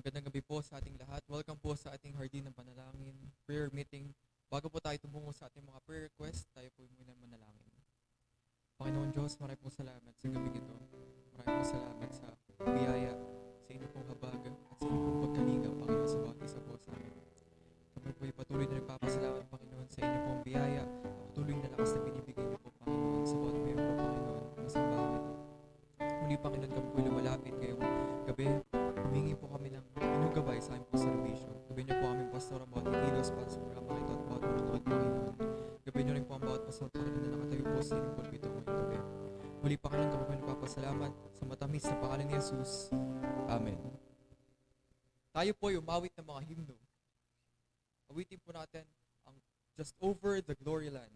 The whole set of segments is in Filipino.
Magandang gabi po sa ating lahat. Welcome po sa ating Hardin ng Panalangin prayer meeting. Bago po tayo tumungo sa ating mga prayer request, tayo po muna manalangin. Panginoon Diyos, maraming po salamat sa gabi ito. Maraming po salamat sa biyaya, sa inyong pong habag at sa inyong pong pagkalinga, Panginoon, sa bawat isa po sa amin. Kami po ay patuloy na nagpapasalamat, Panginoon, sa inyong pong biyaya, patuloy na lakas na binibigay niyo po, Panginoon, sa bawat miyembro, Panginoon, ng sambahan ito. Muli, Panginoon, kami po lumalapit ngayong gabi. Humingi po kami ng inyong gabay sa aming pong servisyo. Gabi niyo po aming pastor ang bawat ikilos para sa programa ito at bawat manonood, Panginoon. Gabi niyo rin po ang bawat pastor, Panginoon, na nakatayo po sa inyong pulpito ngayong gabi. Muli, Panginoon, kami po nagpapasalamat sa matamis na pangalan ni Jesus. Amen. Tayo po ay umawit ng mga himno. Awitin po natin ang Just Over the Glory Land.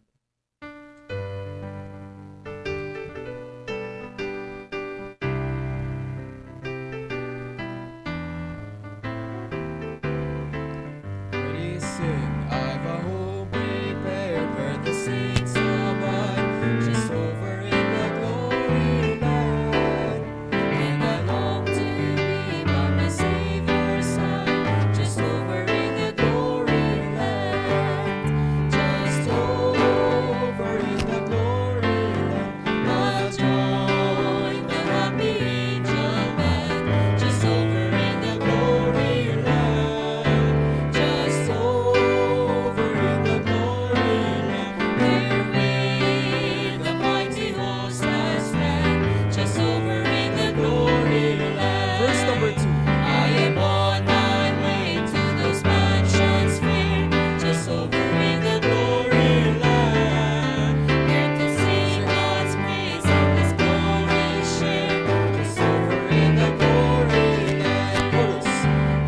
Ready, sing. I've a home prepared where the saints abide, just over in the glory land. And I long to be by my Savior's side, just over in the glory land. Just over in the glory land. I'll join the happy angel band, just over in the glory land. Just over in the glory land. There with the mighty host I stand, just over in the glory land. Verse number 2. I am on my way to those mansions fair, just over in the glory land. There to sing God's praise and His glory share, just over in the glory land. Chorus.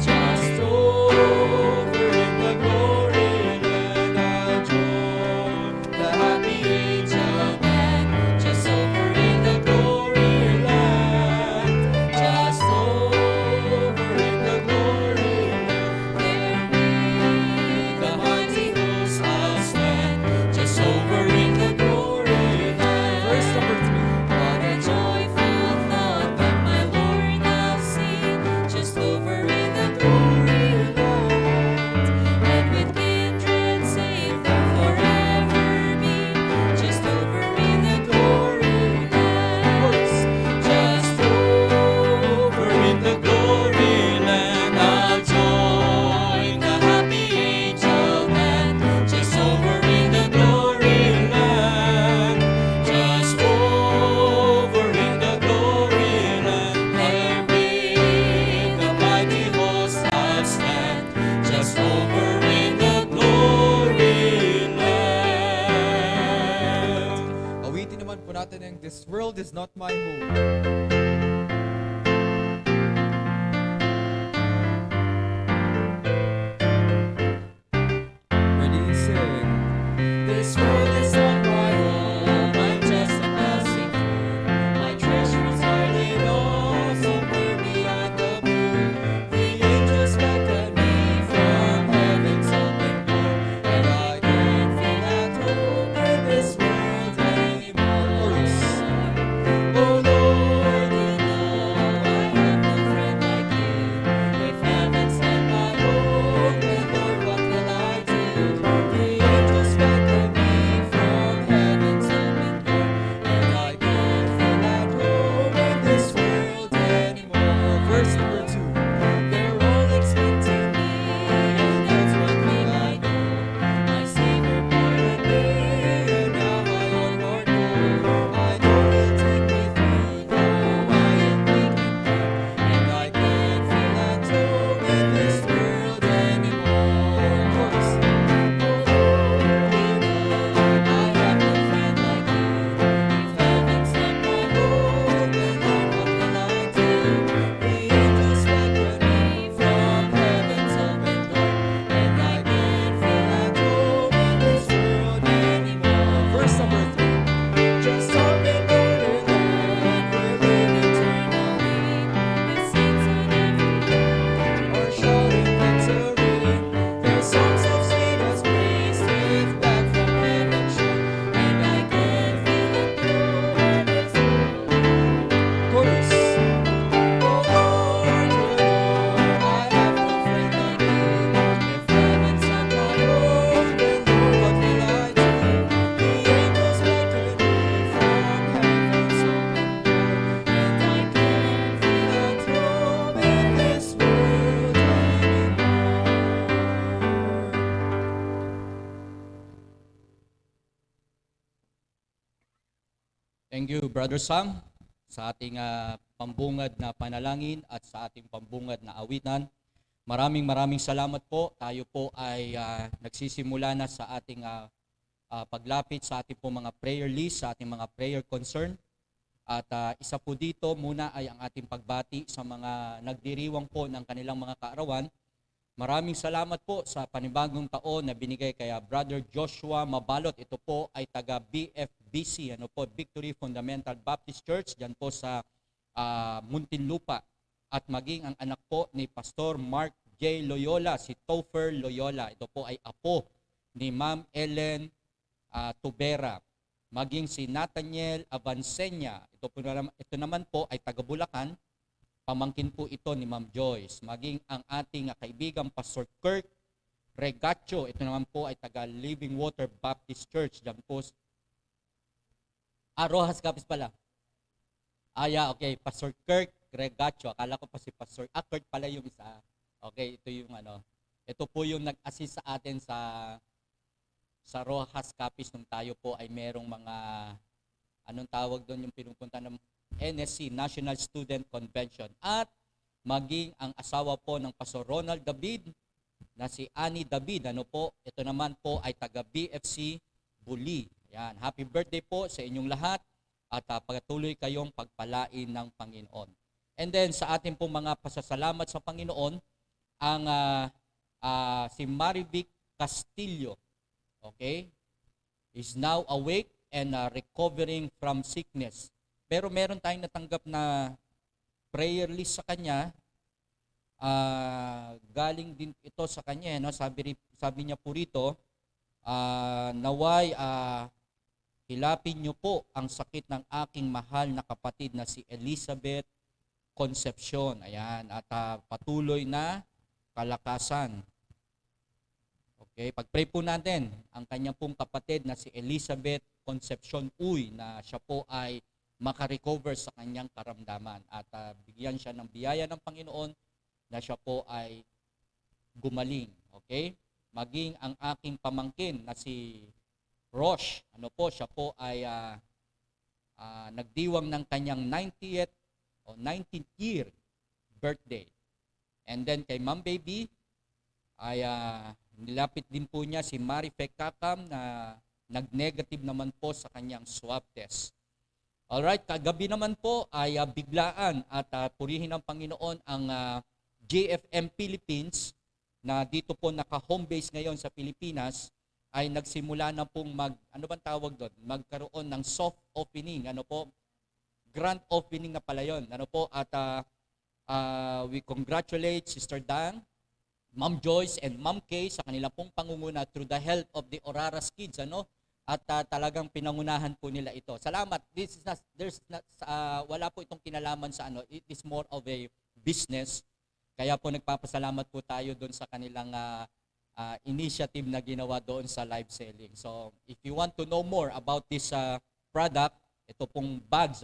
Just over in the glory land, I'll join the happy angel band, just over in the glory land. Just over in the glory land, there with the mighty host I'll stand, just over in the glory land. Verse number 3. What a joyful thought that my Lord I'll see, just over in the glory land. And with kindred safe there forever be, just over in the glory land. Chorus. Just over in the glory land, I'll join the happy angel band, just over in the glory land. Just over in the glory land, there with the mighty host I'll stand, just over in the glory land. Awitin naman po natin ang This World Is Not My Home. Ready, sing. This world is not my home, I'm just a passing through. My treasures are laid all somewhere beyond the blue. The angels beckon me from heaven's open door, and I can't feel at home in this world anymore. Chorus. Oh Lord, Thank you, Brother Sam, sa ating pambungad na panalangin at sa ating pambungad na awitan. Maraming salamat po. Tayo po ay nagsisimula na sa ating paglapit sa ating po mga prayer list, sa ating mga prayer concern. At isa po dito muna ay ang ating pagbati sa mga nagdiriwang po ng kanilang mga kaarawan. Maraming salamat po sa panibagong taon na binigay kay Brother Joshua Mabalot. Ito po ay taga BFBC, Victory Fundamental Baptist Church, dyan po sa Muntinlupa. At maging ang anak po ni Pastor Mark J. Loyola, si Topher Loyola. Ito po ay apo ni Ma'am Ellen Tubera. Maging si Nathaniel Avancenia. Ito naman po ay taga Bulacan. Pamangkin po ito ni Ma'am Joyce. Maging ang ating kaibigang Pastor Kirk Regacho. Ito naman po ay taga Living Water Baptist Church. Diyan po. Rojas Capiz pala. Okay. Pastor Kirk Regacho. Akala ko pa si Pastor. Kirk pala yung isa. Okay, ito yung Ito po yung nag-assist sa atin sa Rojas Capiz nung tayo po ay merong mga anong tawag doon yung pinupunta ng NSC, National Student Convention. At maging ang asawa po ng Pastor Ronald David na si Annie David. Ito naman po ay taga BFC Buli. Yan. Happy birthday po sa inyong lahat at pagtuloy kayong pagpalain ng Panginoon. And then sa ating pong mga pasasalamat sa Panginoon, ang si Marivic Castillo, okay, is now awake and recovering from sickness. Pero meron tayong natanggap na prayer list sa kanya. Galing din ito sa kanya. No? Sabi niya po rito, naway hilapin niyo po ang sakit ng aking mahal na kapatid na si Elizabeth Concepcion. Ayan. At patuloy na kalakasan. Okay, pag-pray po natin ang kanyang pong kapatid na si Elizabeth Concepcion Uy na siya po ay makarecover sa kanyang karamdaman at bigyan siya ng biyaya ng Panginoon na siya po ay gumaling. Okay? Maging ang aking pamangkin na si Rosh, siya po ay nagdiwang ng kanyang 90th o 19th year birthday. And then kay Ma'am Baby ay nilapit din po niya si Marife Kakam na nag-negative naman po sa kanyang swab test. Alright, kagabi naman po ay biglaan at purihin ng Panginoon ang JFM Philippines na dito po naka-home base ngayon sa Pilipinas ay nagsimula na pong magkaroon ng soft opening, grand opening na pala yun. At we congratulate Sister Dang, Ma'am Joyce and Ma'am Kay sa kanila pong pangunguna through the help of the Oraras Kids, at talagang pinangunahan po nila ito. Salamat. Wala po itong kinalaman sa it is more of a business. Kaya po nagpapasalamat po tayo doon sa kanilang initiative na ginawa doon sa live selling. So, if you want to know more about this product, ito pong bags,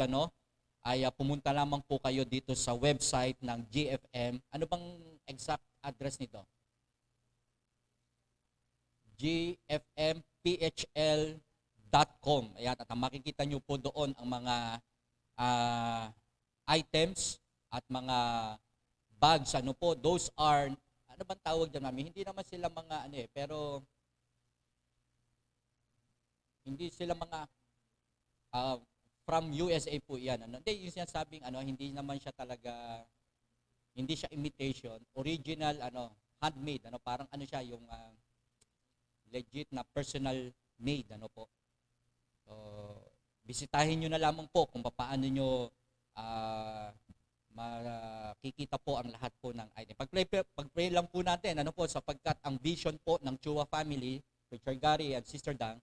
ay pumunta lamang po kayo dito sa website ng GFM. Ano bang exact address nito? gfmphl.com. Ayan, at makikita nyo po doon ang mga items at mga bags. Those are, ano bang tawag dyan namin? Hindi naman sila mga, pero hindi sila mga from USA po yan. Hindi, yung sinasabing, hindi naman siya talaga, hindi siya imitation. Original, handmade. Parang siya, yung legit na personal made, po. So, bisitahin nyo na lamang po kung paano nyo makikita po ang lahat po ng item. Pag-pray lang po natin, sapagkat ang vision po ng Chua family, Preacher Gary and Sister Dang,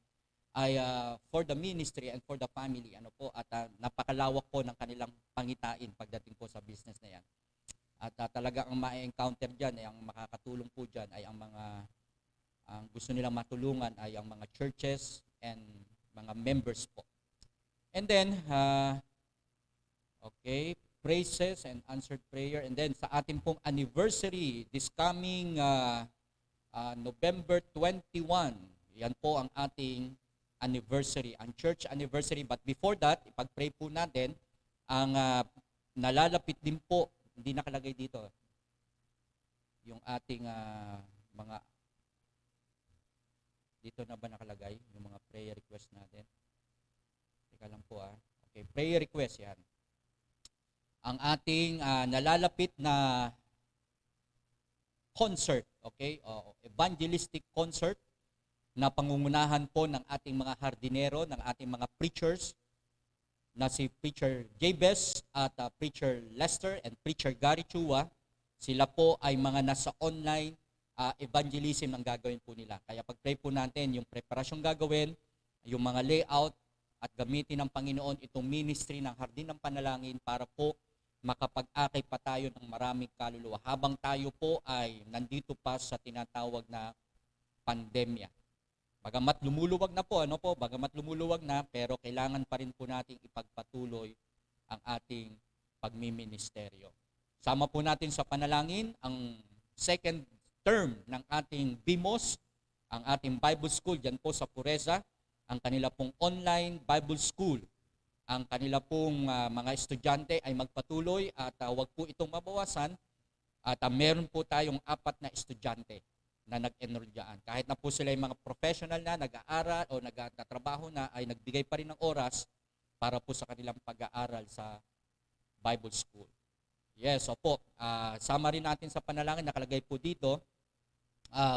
ay for the ministry and for the family, at napakalawak po ng kanilang pangitain pagdating po sa business na yan. At talaga ang ma-encounter dyan, ang makakatulong po dyan ay ang gusto nilang matulungan ay ang mga churches and mga members po. And then, praises and answered prayer. And then sa ating pong anniversary, this coming November 21, yan po ang ating anniversary, ang church anniversary. But before that, ipag-pray po natin ang nalalapit din po, hindi nakalagay dito, yung ating mga, dito na ba nakalagay yung mga prayer request natin? Teka lang po Okay, prayer request yan. Ang ating nalalapit na concert, okay? Evangelistic concert na pangungunahan po ng ating mga hardinero, ng ating mga preachers na si Preacher Jabez at Preacher Lester and Preacher Gary Chua. Sila po ay mga nasa online evangelism ang gagawin po nila. Kaya pag-pray po natin yung preparasyong gagawin, yung mga layout at gamitin ng Panginoon itong ministry ng Hardin ng Panalangin para po makapag-akay pa tayo ng maraming kaluluwa habang tayo po ay nandito pa sa tinatawag na pandemya. Bagamat lumuluwag na po, bagamat lumuluwag na, pero kailangan pa rin po nating ipagpatuloy ang ating pagmiministeryo. Sama po natin sa panalangin ang second term ng ating BIMOS, ang ating Bible School dyan po sa Pureza, ang kanila pong online Bible School. Ang kanila pong mga estudyante ay magpatuloy at wag po itong mabawasan at meron po tayong 4 na estudyante na nag-enroll dyan. Kahit na po sila yung mga professional na, nag-aaral o nagtatrabaho na, ay nagbigay pa rin ng oras para po sa kanilang pag-aaral sa Bible School. Yes, opo. Sama rin natin sa panalangin, nakalagay po dito,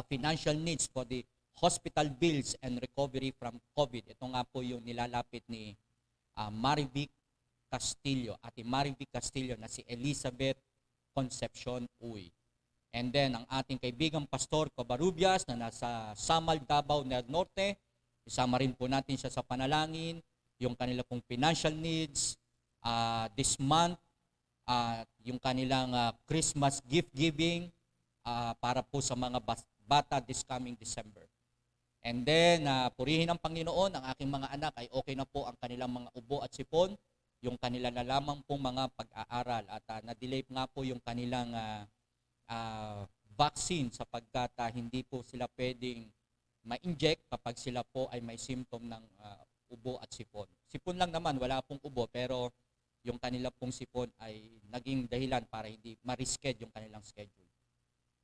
financial needs for the hospital bills and recovery from COVID. Ito nga po yung nilalapit ni Marivic Castillo, Ate Marivic Castillo na si Elizabeth Concepcion Uy. And then, ang ating kaibigang Pastor Covarrubias na nasa Samal, Davao del Norte, isama rin po natin siya sa panalangin, yung kanila pong financial needs, this month, yung kanilang Christmas gift giving para po sa mga bata this coming December. And then, purihin ang Panginoon, ang aking mga anak ay okay na po ang kanilang mga ubo at sipon, yung kanila na lamang pong mga pag-aaral at na-delay nga po yung kanilang vaccine sapagkat hindi po sila pwedeng ma-inject kapag sila po ay may symptom ng ubo at sipon. Sipon lang naman, wala pong ubo, pero yung kanila pong sipon ay naging dahilan para hindi ma-reschedule yung kanilang schedule.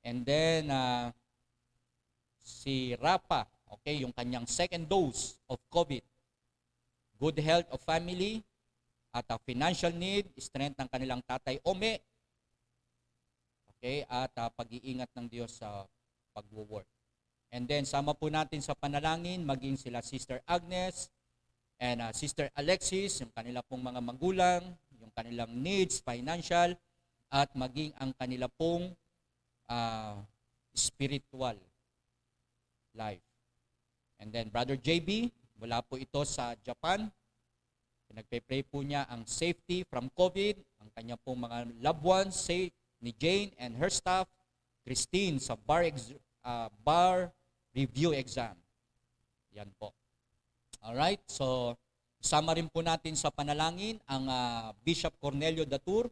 And then, si Rapa, okay, yung kanyang second dose of COVID, good health of family, at financial need, strength ng kanilang tatay Ome, okay, at pag-iingat ng Diyos sa pag-work. And then, sama po natin sa panalangin, maging sila Sister Agnes and Sister Alexis, yung kanila pong mga magulang, yung kanilang needs, financial, at maging ang kanila pong spiritual life. And then, Brother JB, wala po ito sa Japan. Pinagpe-pray po niya ang safety from COVID, ang kanya pong mga loved ones, ni Jane and her staff, Christine sa bar review exam. Yan po. Alright, so sama rin po natin sa panalangin ang Bishop Cornelio Datur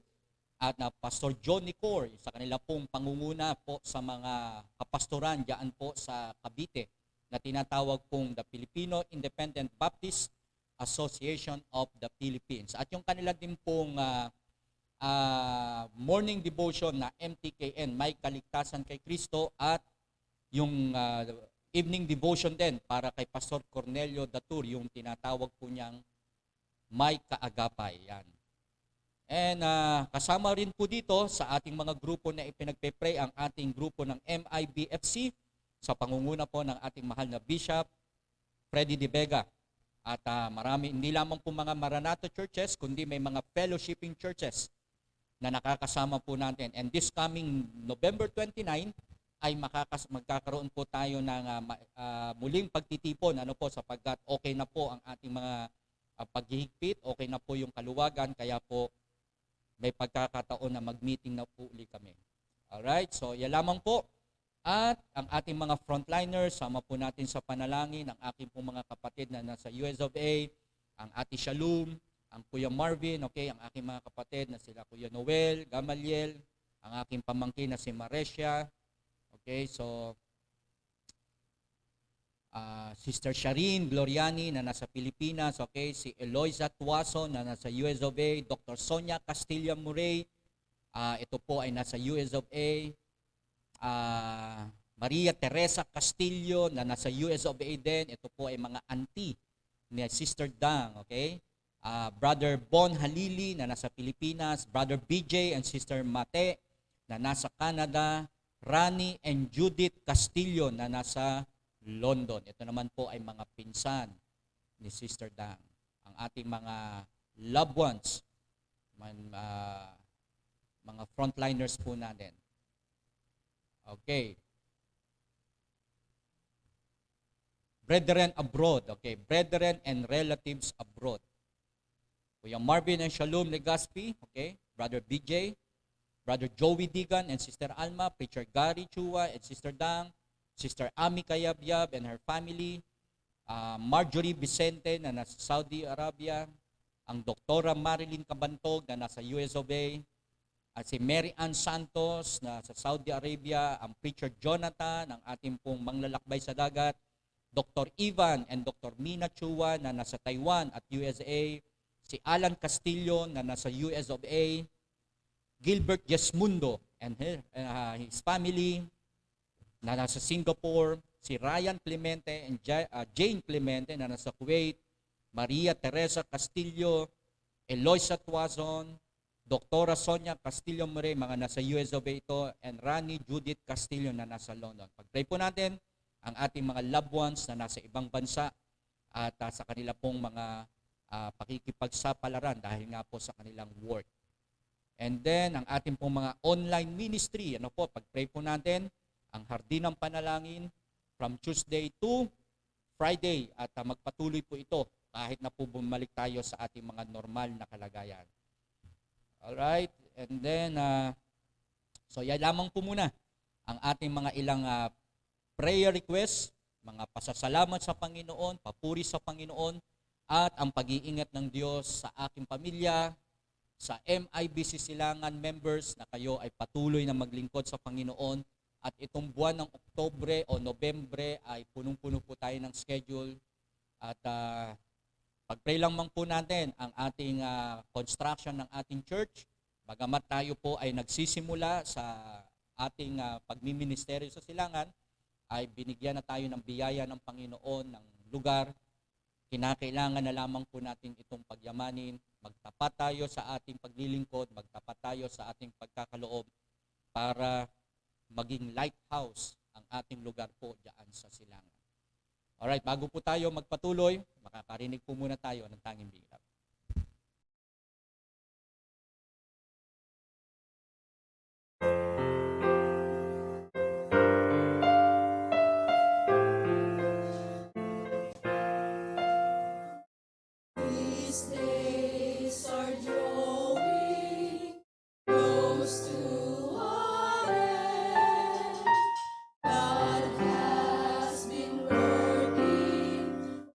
at Pastor John Nicor sa kanila pong pangunguna po sa mga kapastoran diyan po sa Cavite na tinatawag pong the Filipino Independent Baptist Association of the Philippines. At yung kanila din pong morning devotion na MTKN, May Kaligtasan kay Kristo, at yung evening devotion din para kay Pastor Cornelio Datur, yung tinatawag po niyang May Kaagapay. Yan. And kasama rin po dito sa ating mga grupo na ipinagpe-pray ang ating grupo ng MIBFC sa pangunguna po ng ating mahal na Bishop Freddy De Vega. At marami, hindi lamang po mga Maranatha churches, kundi may mga fellowshipping churches na nakakasama po natin. And this coming November 29 ay magkakaroon po tayo ng muling pagtitipon sapagkat okay na po ang ating mga paghihigpit, okay na po yung kaluwagan, kaya po may pagkakataon na mag-meeting na po uli kami. Alright, so yan lamang po. At ang ating mga frontliners, sama po natin sa panalangin, ang aking pong mga kapatid na nasa US of A, ang Ate Shalom, ang Kuya Marvin, okay, ang aking mga kapatid na sila Kuya Noel, Gamaliel, ang aking pamangkin na si Maresia, okay, so Sister Sharin Gloriani na nasa Pilipinas, okay? Si Eloisa Tuaso na nasa US of A, Dr. Sonia Castilla Murray, ito po ay nasa US of A, Maria Teresa Castillo na nasa US of A din, ito po ay mga auntie ni Sister Dang, okay? Brother Bon Halili na nasa Pilipinas, Brother BJ and Sister Mate na nasa Canada, Rani and Judith Castillo na nasa London. Ito naman po ay mga pinsan ni Sister Dang. Ang ating mga loved ones, mga frontliners po natin. Okay. Brethren abroad, okay. Brethren and relatives abroad. Kuya Marvin and Shalom Legaspi, okay. Brother BJ, Brother Joey Digan and Sister Alma, Preacher Gary Chua and Sister Dang, Sister Ami Kayabyab and her family, Marjorie Vicente na nasa Saudi Arabia, ang Doktora Marilyn Cabantog na nasa US of A, at si Mary Ann Santos na sa Saudi Arabia, ang Preacher Jonathan, ang ating pong manglalakbay sa dagat, Dr. Ivan and Dr. Mina Chua na nasa Taiwan at USA, si Alan Castillo na nasa US of A, Gilbert Yesmundo and his family na nasa Singapore, si Ryan Clemente and Jane Clemente na nasa Kuwait, Maria Teresa Castillo, Eloisa Tuazon, Doktora Sonia Castillo Murray, mga nasa US of A ito, and Rani Judith Castillo na nasa London. Pag-pray po natin ang ating mga loved ones na nasa ibang bansa at sa kanila pong mga pakikipagsapalaran dahil nga po sa kanilang work. And then, ang ating pong mga online ministry, pag-pray po natin ang Hardin ng Panalangin from Tuesday to Friday at magpatuloy po ito kahit na po bumalik tayo sa ating mga normal na kalagayan. Alright, and then, so yan lamang po muna ang ating mga ilang prayer requests, mga pasasalamat sa Panginoon, papuri sa Panginoon, at ang pag-iingat ng Diyos sa aking pamilya, sa MIBC Silangan members na kayo ay patuloy na maglingkod sa Panginoon. At itong buwan ng Oktubre o Nobyembre ay punong-puno po tayo ng schedule. At pag-pray lang po natin ang ating construction ng ating church. Bagamat tayo po ay nagsisimula sa ating pagmiministeryo sa Silangan, ay binigyan na tayo ng biyaya ng Panginoon ng lugar. Kinakailangan na lamang po natin itong pagyamanin. Magtapat tayo sa ating paglilingkod, magtapat tayo sa ating pagkakaloob para maging lighthouse ang ating lugar po diyan sa Silangan. Alright, bago po tayo magpatuloy, makakarinig po muna tayo ng tanging bigla. These days are drawing close to an end. God has been working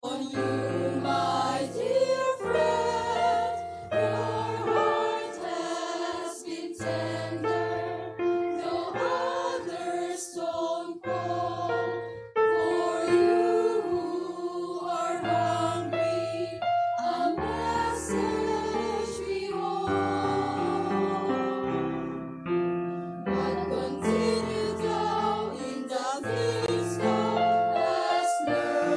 on you, my dear friend. Your heart has been tender, though others don't call. For you who are hungry, a message we hold. But continue down in the things thou hast learned.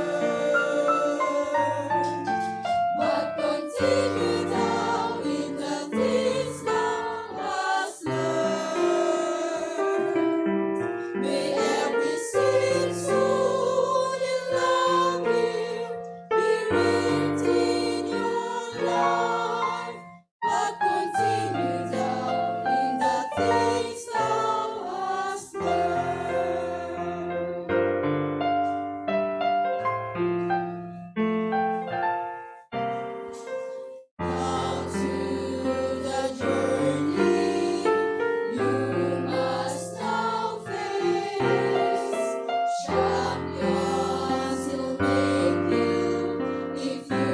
But continue down in the things thou hast learned. May every sin sown in love here be written in your life. But continue down in the things thou hast learned. Down to the journey you must now face. Champions will make you if you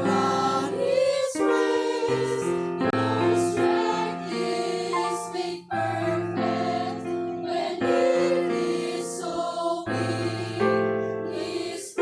run his race. Your strength is made perfect when it is so weak. His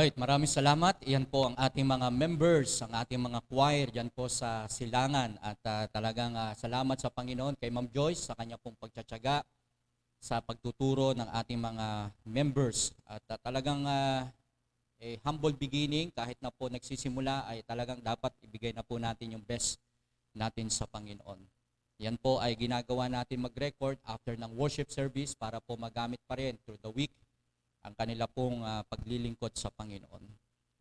Alright, maraming salamat. Iyan po ang ating mga members, ang ating mga choir dyan po sa Silangan. At talagang salamat sa Panginoon kay Ma'am Joyce sa kanya pong pagtsatsaga sa pagtuturo ng ating mga members. At talagang humble beginning, kahit na po nagsisimula, ay talagang dapat ibigay na po natin yung best natin sa Panginoon. Yan po ay ginagawa natin mag-record after ng worship service para po magamit pa rin through the week ang kanila pong paglilingkod sa Panginoon.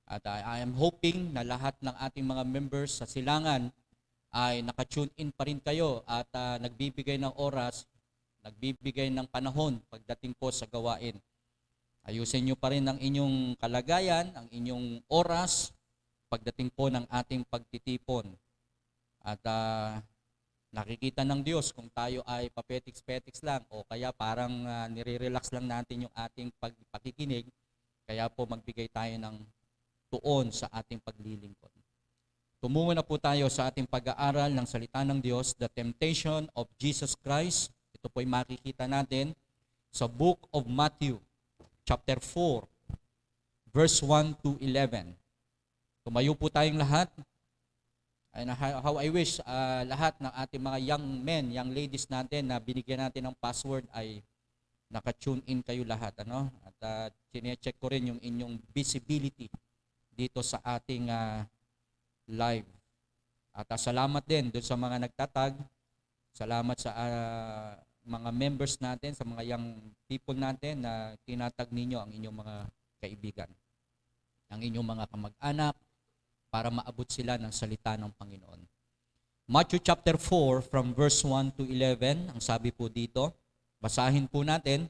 At I am hoping na lahat ng ating mga members sa Silangan ay nakatune in pa rin kayo at nagbibigay ng oras, nagbibigay ng panahon pagdating po sa gawain. Ayusin nyo pa rin ang inyong kalagayan, ang inyong oras pagdating po ng ating pagtitipon. At nakikita ng Diyos kung tayo ay papetiks-petiks lang o kaya parang nire-relax lang natin yung ating pakikinig, kaya po magbigay tayo ng tuon sa ating paglilingkod. Tumungo na po tayo sa ating pag-aaral ng salita ng Diyos, The Temptation of Jesus Christ. Ito po ay makikita natin sa Book of Matthew, chapter 4, verse 1 to 11. Tumayo po tayong lahat. And how I wish lahat ng ating mga young men, young ladies natin na binigyan natin ng password ay naka-tune in kayo lahat. Ano? At chinecheck ko rin yung inyong visibility dito sa ating live. At salamat din doon sa mga nagtatag. Salamat sa mga members natin, sa mga young people natin na tinatag ninyo ang inyong mga kaibigan, ang inyong mga kamag-anak, para maabot sila ng salita ng Panginoon. Matthew chapter 4 from verse 1 to 11, ang sabi po dito, basahin po natin.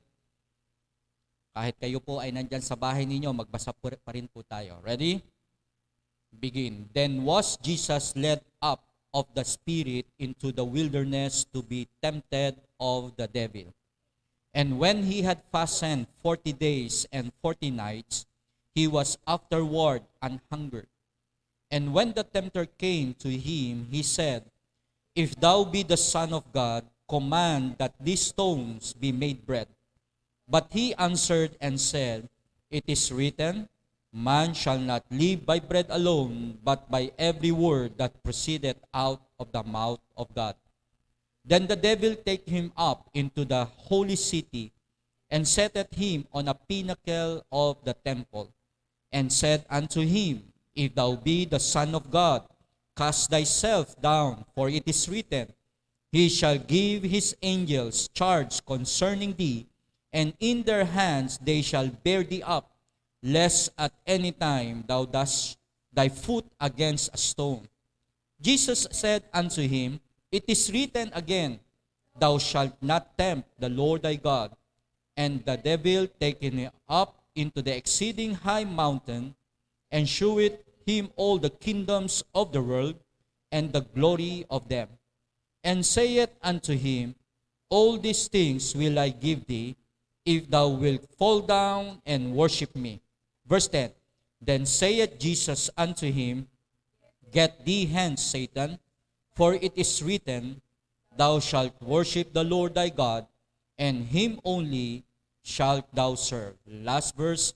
Kahit kayo po ay nandyan sa bahay ninyo, magbasa pa rin po tayo. Ready? Begin. Then was Jesus led up of the Spirit into the wilderness to be tempted of the devil. And when he had fasted 40 days and 40 nights, he was afterward an hungered. And when the tempter came to him, he said, If thou be the Son of God, command that these stones be made bread. But he answered and said, It is written, Man shall not live by bread alone, but by every word that proceedeth out of the mouth of God. Then the devil take him up into the holy city, and setteth him on a pinnacle of the temple, and said unto him, If thou be the Son of God, cast thyself down, for it is written, He shall give his angels charge concerning thee, and in their hands they shall bear thee up, lest at any time thou dash thy foot against a stone. Jesus said unto him, It is written again, Thou shalt not tempt the Lord thy God. And the devil taken him up into the exceeding high mountain, and shewed him all the kingdoms of the world, and the glory of them. And saith unto him, All these things will I give thee, if thou wilt fall down and worship me. Verse 10, Then saith Jesus unto him, Get thee hence, Satan, for it is written, Thou shalt worship the Lord thy God, and him only shalt thou serve. Last verse,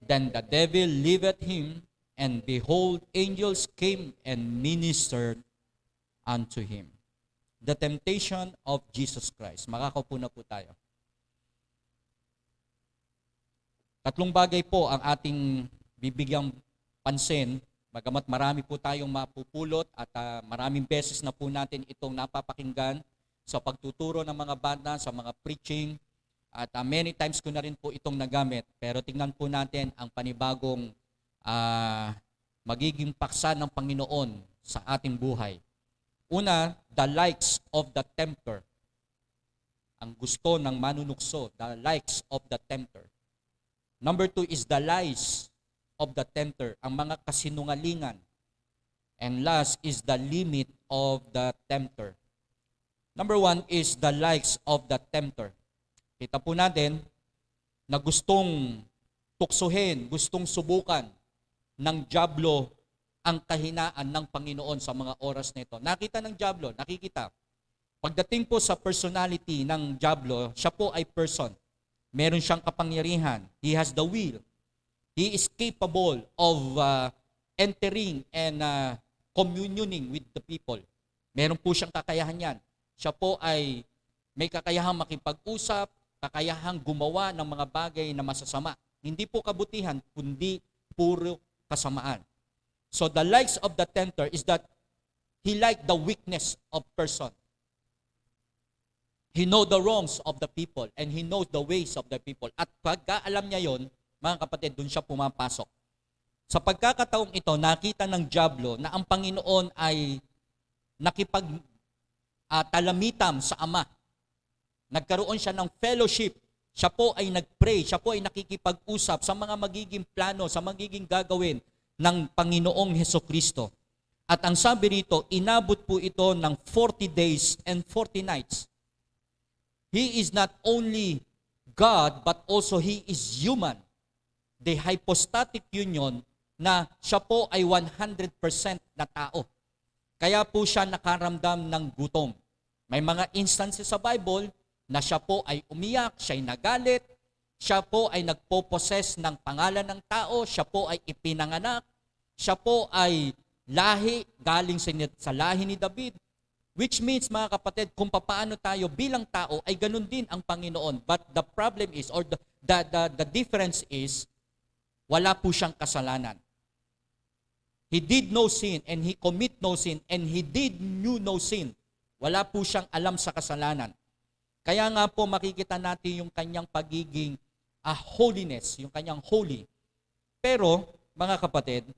Then the devil leaveth him, and behold, angels came and ministered unto him. The temptation of Jesus Christ. Makakaupo na po tayo. Tatlong bagay po ang ating bibigyang pansin, bagamat marami po tayong mapupulot at maraming beses na po natin itong napapakinggan sa pagtuturo ng mga banda, sa mga preaching, at many times ko na rin po itong nagamit. Pero tingnan po natin ang panibagong magiging paksa ng Panginoon sa ating buhay. Una, the likes of the tempter. Ang gusto ng manunukso, the likes of the tempter. Number 2 is the lies of the tempter, ang mga kasinungalingan. And last is the limit of the tempter. Number 1 is the likes of the tempter. Kita po natin na gustong tuksuhin, gustong subukan ng dyablo ang kahinaan ng Panginoon sa mga oras na ito. Nakita ng dyablo, nakikita. Pagdating po sa personality ng dyablo, siya po ay person. Meron siyang kapangyarihan. He has the will. He is capable of entering and communioning with the people. Meron po siyang kakayahan yan. Siya po ay may kakayahang makipag-usap, kakayahang gumawa ng mga bagay na masasama. Hindi po kabutihan, kundi puro kasamaan. So the likes of the tempter is that he liked the weakness of person. He knows the wrongs of the people and he knows the ways of the people. At pagka alam niya yon, mga kapatid, doon siya pumapasok. Sa pagkakataong ito, nakita ng dyablo na ang Panginoon ay talamitam sa Ama. Nagkaroon siya ng fellowship. Siya po ay nagpray, siya po ay nakikipag-usap sa mga magiging plano, sa magiging gagawin ng Panginoong Hesukristo. At ang sabi rito, inabot po ito ng 40 days and 40 nights. He is not only God, but also He is human. The hypostatic union na siya po ay 100% na tao. Kaya po siya nakaramdam ng gutom. May mga instances sa Bible na siya po ay umiyak, siya ay nagalit, siya po ay nagpo-possess ng pangalan ng tao, siya po ay ipinanganak, siya po ay lahi, galing sa lahi ni David. Which means, mga kapatid, kung paano tayo bilang tao, ay ganun din ang Panginoon. But the problem is, or the difference is, wala po siyang kasalanan. He did no sin, and He commit no sin, and He did knew no sin. Wala po siyang alam sa kasalanan. Kaya nga po makikita natin yung kanyang pagiging holiness, yung kanyang holy. Pero, mga kapatid,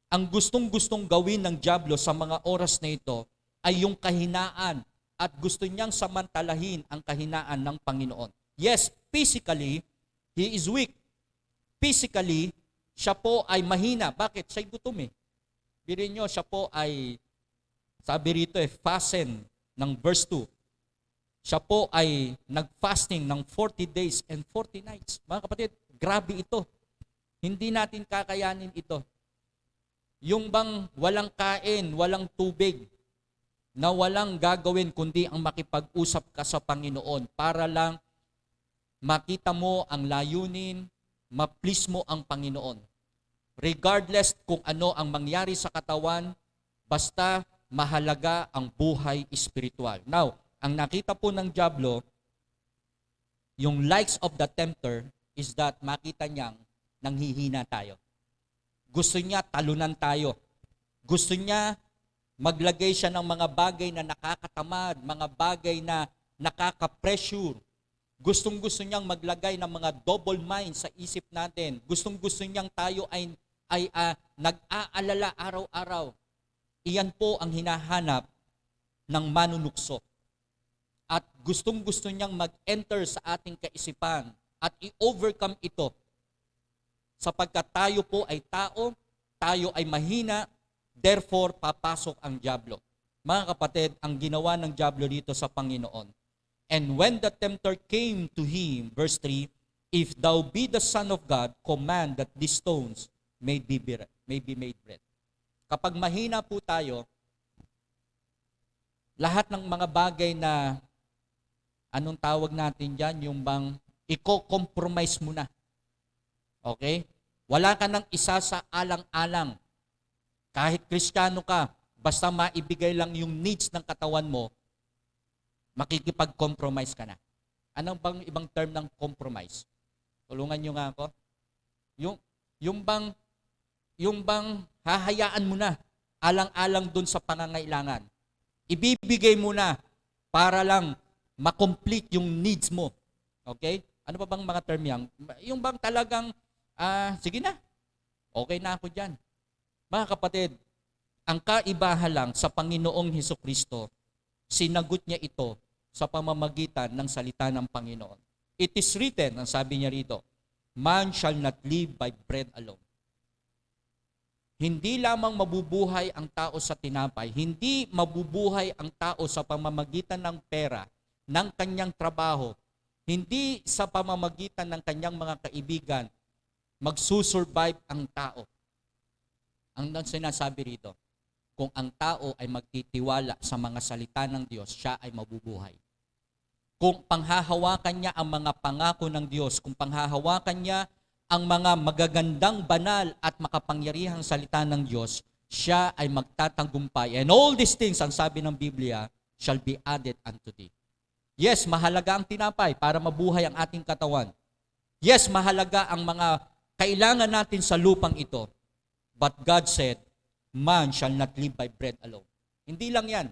ang gustong-gustong gawin ng dyablo sa mga oras na ito ay yung kahinaan at gusto niyang samantalahin ang kahinaan ng Panginoon. Yes, physically, he is weak. Physically, siya po ay mahina. Bakit? Siya'y gutom eh. Birin nyo, siya po ay, sabi rito fasten ng verse 2. Siya po ay nag-fasting ng 40 days and 40 nights. Mga kapatid, grabe ito. Hindi natin kakayanin ito. Yung bang walang kain, walang tubig, na walang gagawin kundi ang makipag-usap ka sa Panginoon para lang makita mo ang layunin, ma-please mo ang Panginoon. Regardless kung ano ang mangyari sa katawan, basta mahalaga ang buhay espiritual. Now, ang nakita po ng dyablo, yung likes of the tempter is that makita niyang nanghihina tayo. Gusto niya talunan tayo. Gusto niya maglagay siya ng mga bagay na nakakatamad, mga bagay na nakaka-pressure. Gustong-gusto niyang maglagay ng mga double mind sa isip natin. Gustong-gusto niyang tayo ay nag-aalala araw-araw. Iyan po ang hinahanap ng manunukso. At gustong-gusto niyang mag-enter sa ating kaisipan at i-overcome ito. Sapagkat tayo po ay tao, tayo ay mahina, therefore, papasok ang dyablo. Mga kapatid, ang ginawa ng dyablo dito sa Panginoon. And when the tempter came to him, verse 3, if thou be the Son of God, command that these stones may be made bread. Kapag mahina po tayo, lahat ng mga bagay na, anong tawag natin dyan, yung bang i-compromise mo na. Okay? Wala ka nang isa sa alang-alang. Kahit Kristiyano ka, basta maibigay lang yung needs ng katawan mo, makikipag-compromise ka na. Anong bang ibang term ng compromise? Tulungan nyo nga ako. Yung bang hahayaan mo na, alang-alang dun sa pangangailangan. Ibibigay mo na para lang makomplete yung needs mo. Okay? Ano pa bang mga term yan? Yung bang talagang, sige na, okay na ako dyan. Mga kapatid, ang kaibahan lang sa Panginoong Hesukristo, sinagot niya ito sa pamamagitan ng salita ng Panginoon. It is written, ang sabi niya rito, man shall not live by bread alone. Hindi lamang mabubuhay ang tao sa tinapay, hindi mabubuhay ang tao sa pamamagitan ng pera, ng kanyang trabaho, hindi sa pamamagitan ng kanyang mga kaibigan, magsusurvive ang tao. Ang sinasabi rito, kung ang tao ay magtitiwala sa mga salita ng Diyos, siya ay mabubuhay. Kung panghahawakan niya ang mga pangako ng Diyos, kung panghahawakan niya ang mga magagandang, banal at makapangyarihang salita ng Diyos, siya ay magtatagumpay. And all these things, ang sabi ng Biblia, shall be added unto thee. Yes, mahalaga ang tinapay para mabuhay ang ating katawan. Yes, mahalaga ang mga kailangan natin sa lupang ito. But God said, man shall not live by bread alone. Hindi lang yan.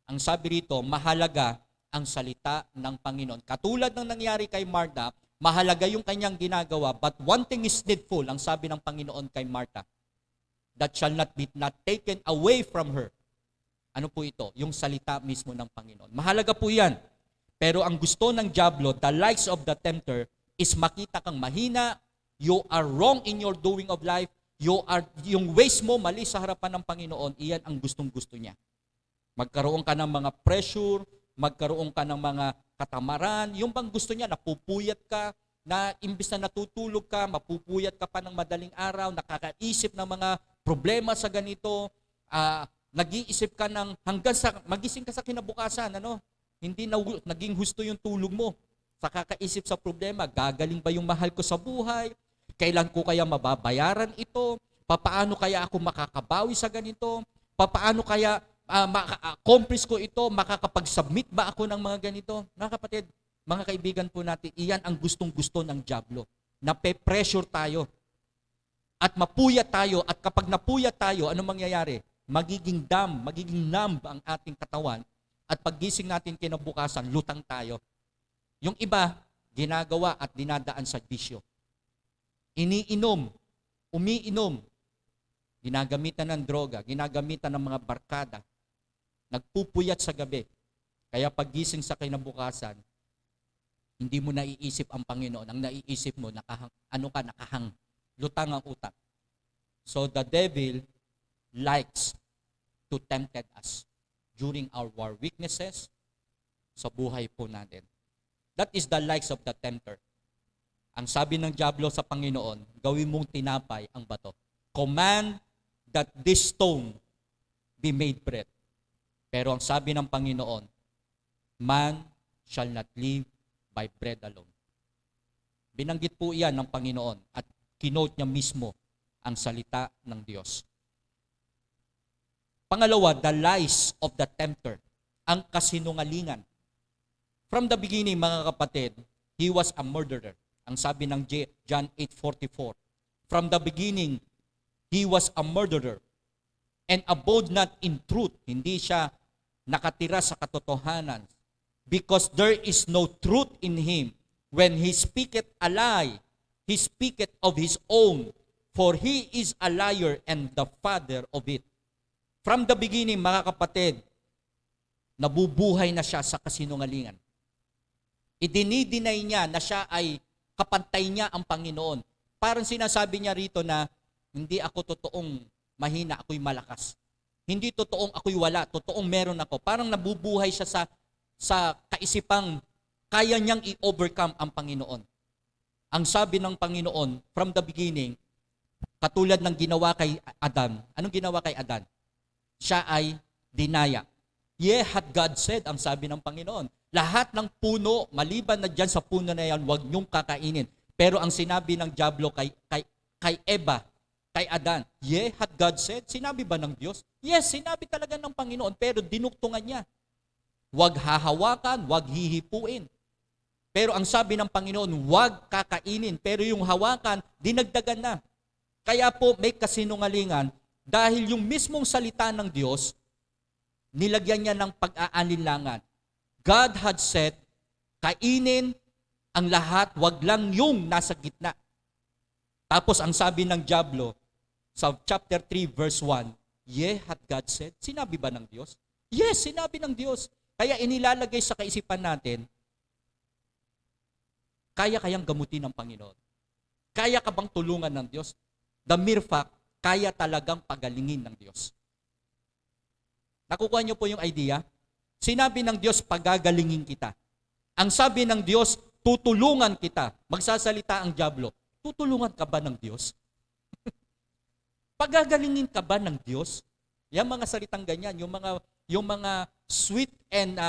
Ang sabi rito, mahalaga ang salita ng Panginoon. Katulad ng nangyari kay Martha, mahalaga yung kanyang ginagawa, but one thing is needful, ang sabi ng Panginoon kay Martha, that shall not be taken away from her. Ano po ito? Yung salita mismo ng Panginoon. Mahalaga po yan. Pero ang gusto ng diablo, the likes of the tempter, is makita kang mahina, you are wrong in your doing of life, yung ways mo mali sa harapan ng Panginoon, iyan ang gustong-gusto niya. Magkaroon ka ng mga pressure, magkaroon ka ng mga katamaran, yung bang gusto niya, napupuyat ka, na imbis na natutulog ka, mapupuyat ka pa ng madaling araw, nakakaisip ng mga problema sa ganito, nag-iisip ka ng hanggang sa magising ka sa kinabukasan, hindi naging husto yung tulog mo. Sa kakaisip sa problema, gagaling ba yung mahal ko sa buhay? Kailan ko kaya mababayaran ito? Papaano kaya ako makakabawi sa ganito? Papaano kaya ma-accomplish ko ito? Makakapag-submit ba ako ng mga ganito? Mga kapatid, mga kaibigan po natin, iyan ang gustong-gusto ng diablo. Nape-pressure tayo. At mapuyat tayo. At kapag napuyat tayo, ano mangyayari? Magiging numb ang ating katawan. At paggising natin kinabukasan, lutang tayo. Yung iba, ginagawa at dinadaan sa bisyo. Iniinom, umiinom, ginagamitan ng droga, ginagamitan ng mga barkada, nagpupuyat sa gabi. Kaya paggising sa kinabukasan, hindi mo naiisip ang Panginoon. Ang naiisip mo, nakahang, lutang ang utak. So the devil likes to tempt us during our weaknesses sa buhay po natin. That is the likes of the tempter. Ang sabi ng diablo sa Panginoon, gawin mong tinapay ang bato. Command that this stone be made bread. Pero ang sabi ng Panginoon, man shall not live by bread alone. Binanggit po iyan ng Panginoon at kinote niya mismo ang salita ng Diyos. Pangalawa, the lies of the tempter, ang kasinungalingan. From the beginning, mga kapatid, he was a murderer. Ang sabi ng John 8:44. From the beginning, he was a murderer and abode not in truth. Hindi siya nakatira sa katotohanan. Because there is no truth in him. When he speaketh a lie, he speaketh of his own, for he is a liar and the father of it. From the beginning, mga kapatid, nabubuhay na siya sa kasinungalingan. Idinidinay niya na siya ay kapantay niya ang Panginoon. Parang sinasabi niya rito na hindi ako totoong mahina, ako'y malakas. Hindi totoong ako'y wala, totoong meron ako. Parang nabubuhay siya sa kaisipang kaya niyang i-overcome ang Panginoon. Ang sabi ng Panginoon from the beginning, katulad ng ginawa kay Adan. Anong ginawa kay Adan? Siya ay dinaya. Yeah, had God said, ang sabi ng Panginoon. Lahat ng puno, maliban na dyan sa puno na yan, huwag niyong kakainin. Pero ang sinabi ng diablo kay Eva, kay Adan, yeah, had God said? Sinabi ba ng Diyos? Yes, sinabi talaga ng Panginoon, pero dinuktungan niya. Huwag hahawakan, huwag hihipuin. Pero ang sabi ng Panginoon, huwag kakainin. Pero yung hawakan, dinagdagan na. Kaya po may kasinungalingan dahil yung mismong salita ng Diyos, nilagyan niya ng pag-aalinlangan. God had said, kainin ang lahat, wag lang yung nasa gitna. Tapos ang sabi ng diablo sa chapter 3 verse 1, yeah, had God said? Sinabi ba ng Diyos? Yes, sinabi ng Diyos. Kaya inilalagay sa kaisipan natin, kaya kayang gamutin ng Panginoon? Kaya ka bang tulungan ng Diyos? The mere fact, kaya talagang pagalingin ng Diyos. Nakukuha niyo po yung idea? Sinabi ng Diyos, pagagalingin kita. Ang sabi ng Diyos, tutulungan kita. Magsasalita ang diablo, tutulungan ka ba ng Diyos? Pagagalingin ka ba ng Diyos? Yung mga salitang ganyan, yung mga sweet and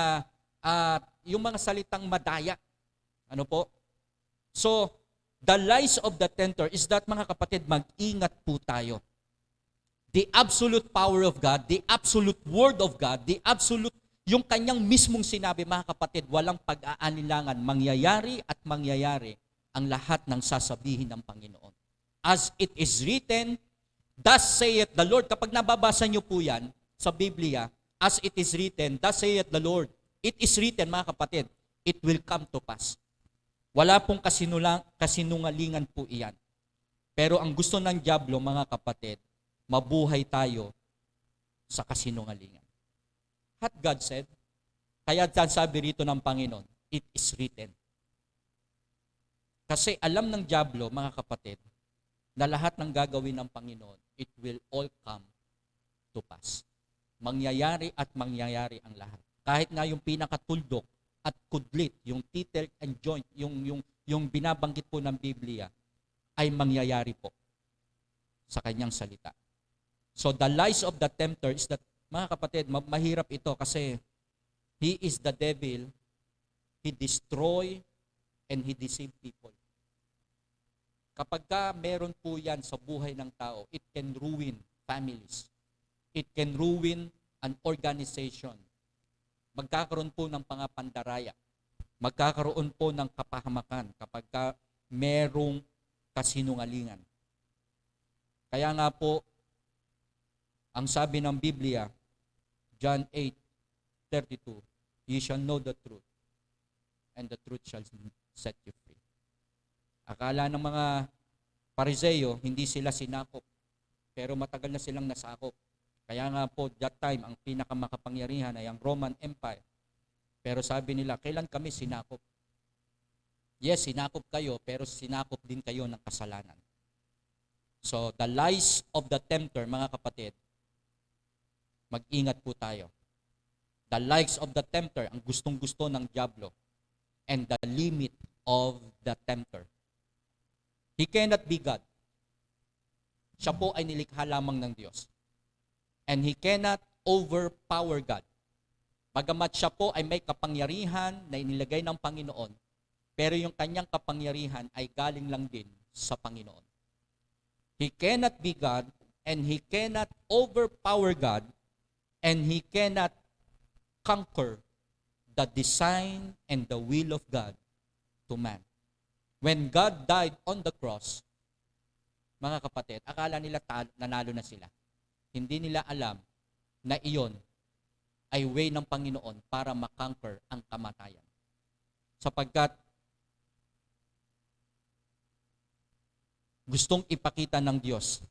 yung mga salitang madaya. Ano po? So, the lies of the tempter is that, mga kapatid, mag-ingat po tayo. The absolute power of God, the absolute word of God, the absolute, yung kanyang mismong sinabi, mga kapatid, walang pag-aanilangan, mangyayari at mangyayari ang lahat ng sasabihin ng Panginoon. As it is written, thus saith the Lord. Kapag nababasa niyo po yan sa Biblia, as it is written, thus saith the Lord. It is written, mga kapatid, it will come to pass. Wala pong kasinungalingan po iyan. Pero ang gusto ng dyablo, mga kapatid, mabuhay tayo sa kasinungalingan. What God said, kaya sabi rito ng Panginoon, it is written. Kasi alam ng dyablo, mga kapatid, na lahat ng gagawin ng Panginoon, it will all come to pass. Mangyayari at mangyayari ang lahat. Kahit nga yung pinakatuldok at kudlit, yung title and joint, yung binabanggit po ng Biblia, ay mangyayari po sa kanyang salita. So the lies of the tempter is that, mga kapatid, mahirap ito kasi he is the devil, he destroy and he deceive people. Kapag ka meron po yan sa buhay ng tao, it can ruin families. It can ruin an organization. Magkakaroon po ng pangapandaraya. Magkakaroon po ng kapahamakan kapag ka merong kasinungalingan. Kaya nga po, ang sabi ng Biblia, John 8:32, "You shall know the truth, and the truth shall set you free." Akala ng mga Pariseo, hindi sila sinakop, pero matagal na silang nasakop. Kaya nga po, that time, ang pinakamakapangyarihan ay ang Roman Empire. Pero sabi nila, kailan kami sinakop? Yes, sinakop kayo, pero sinakop din kayo ng kasalanan. So, the lies of the tempter, mga kapatid, mag-ingat po tayo. The lies of the tempter, ang gustong-gusto ng dyablo, and the limit of the tempter. He cannot be God. Siya po ay nilikha lamang ng Diyos. And he cannot overpower God. Bagamat siya po ay may kapangyarihan na inilagay ng Panginoon, pero yung kanyang kapangyarihan ay galing lang din sa Panginoon. He cannot be God, and he cannot overpower God, and he cannot conquer the design and the will of God to man. When God died on the cross, mga kapatid, akala nila nanalo na sila. Hindi nila alam na iyon ay way ng Panginoon para makonquer ang kamatayan. Sapagkat gustong ipakita ng Diyos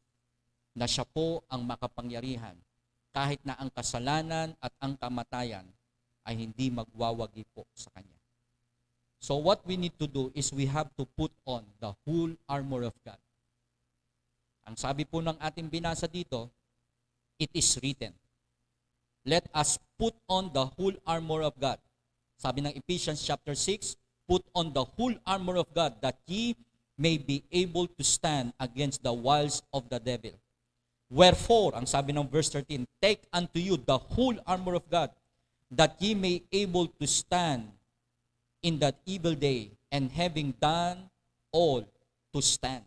na siya po ang makapangyarihan kahit na ang kasalanan at ang kamatayan ay hindi magwawagi po sa Kanya. So what we need to do is we have to put on the whole armor of God. Ang sabi po ng ating binasa dito, it is written. Let us put on the whole armor of God. Sabi ng Ephesians chapter 6, put on the whole armor of God that ye may be able to stand against the wiles of the devil. Wherefore, ang sabi ng verse 13, take unto you the whole armor of God, that ye may able to stand in that evil day, and having done all, to stand.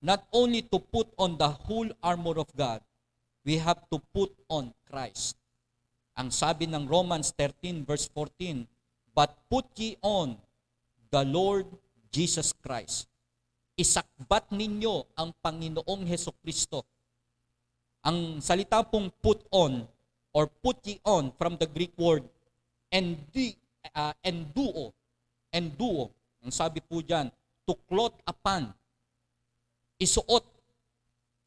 Not only to put on the whole armor of God, we have to put on Christ. Ang sabi ng Romans 13 verse 14, but put ye on the Lord Jesus Christ. Isakbat ninyo ang Panginoong Hesukristo. Ang salita pong put on or put ye on from the Greek word enduo. Ang sabi po diyan, to clothe upon. Isuot.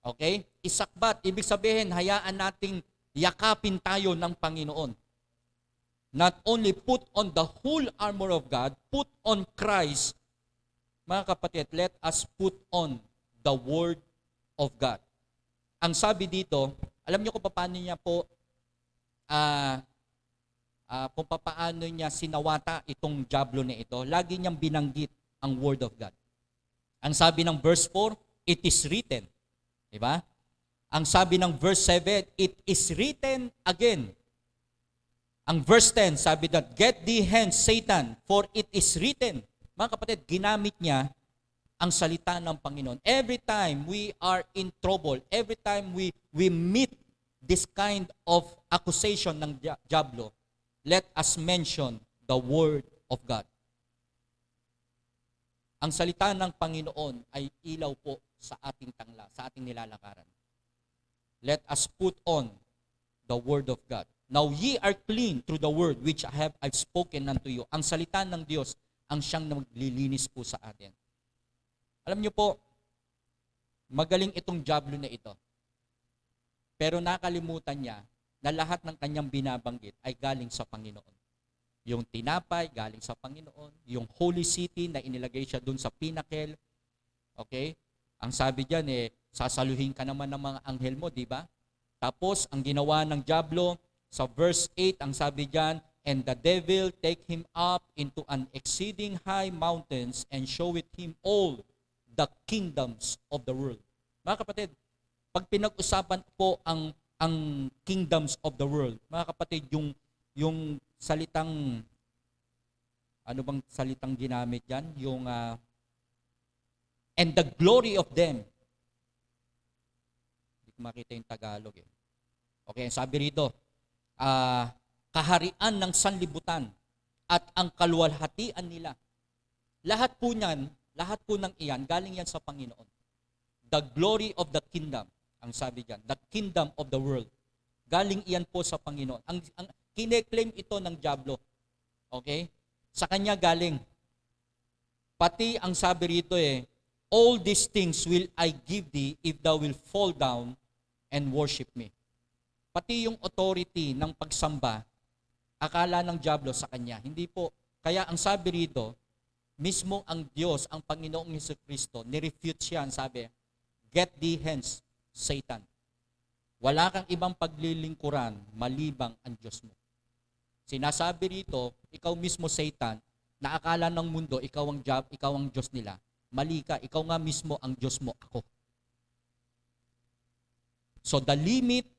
Okay? Isakbat, ibig sabihin, hayaan nating yakapin tayo ng Panginoon. Not only put on the whole armor of God, put on Christ. Mga kapatid, let us put on the Word of God. Ang sabi dito, alam niyo kung paano niya po, kung paano niya sinawata itong dyablo na ito, lagi niyang binanggit ang Word of God. Ang sabi ng verse 4, it is written. Diba? Ang sabi ng verse 7, it is written again. Ang verse 10, sabi that, get thee hence, Satan, for it is written. Mga kapatid, ginamit niya ang salita ng Panginoon. Every time we are in trouble, every time we meet this kind of accusation ng diablo, let us mention the word of God. Ang salita ng Panginoon ay ilaw po sa ating tangla, sa ating nilalakaran. Let us put on the word of God. Now ye are clean through the word which I've spoken unto you. Ang salita ng Diyos ang siyang naglilinis po sa atin. Alam niyo po, magaling itong diablo na ito. Pero nakalimutan niya na lahat ng kanyang binabanggit ay galing sa Panginoon. Yung tinapay, galing sa Panginoon. Yung holy city na inilagay siya dun sa pinnacle. Okay? Ang sabi diyan sasaluhin ka naman ng mga anghel mo, di ba? Tapos, ang ginawa ng diablo, sa verse 8, ang sabi diyan, and the devil take him up into an exceeding high mountains and showeth him all the kingdoms of the world. Mga kapatid, pag pinag-usapan po ang kingdoms of the world, mga kapatid, yung salitang, ano bang salitang ginamit diyan? Yung, and the glory of them. Hindi ko makita yung Tagalog eh. Okay, sabi rito, kaharian ng sanlibutan at ang kaluwalhatian nila. Lahat po ng iyan, galing yan sa Panginoon. The glory of the kingdom, ang sabi diyan, the kingdom of the world. Galing iyan po sa Panginoon. Ang kine-claim ito ng diablo. Okay? Sa kanya galing. Pati ang sabi rito all these things will I give thee if thou will fall down and worship me. Pati yung authority ng pagsamba, akala ng diablo sa kanya. Hindi po. Kaya ang sabi rito, mismo ang Diyos, ang Panginoong Jesucristo, nirefute siya, ang sabi, get thee hence, Satan. Wala kang ibang paglilingkuran malibang ang Diyos mo. Sinasabi rito, ikaw mismo Satan, na akala ng mundo, ikaw ang Diyos nila. Mali ka, ikaw nga mismo ang Diyos mo, ako. So the limit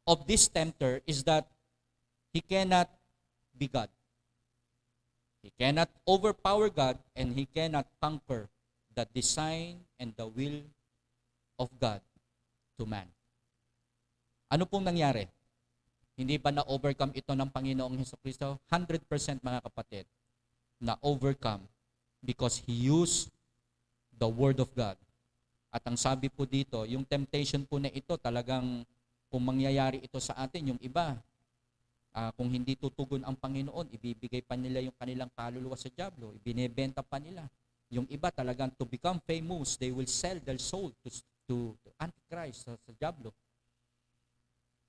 of this tempter is that he cannot be God. He cannot overpower God and he cannot conquer the design and the will of God to man. Ano pong nangyari? Hindi ba na-overcome ito ng Panginoong Jesucristo? 100% mga kapatid, na-overcome because he used the Word of God. At ang sabi po dito, yung temptation po na ito talagang kung mangyayari ito sa atin, yung iba, kung hindi tutugon ang Panginoon, ibibigay pa nila yung kanilang kaluluwa sa diablo, ibinebenta pa nila. Yung iba talagang to become famous, they will sell their soul to Antichrist, sa diablo.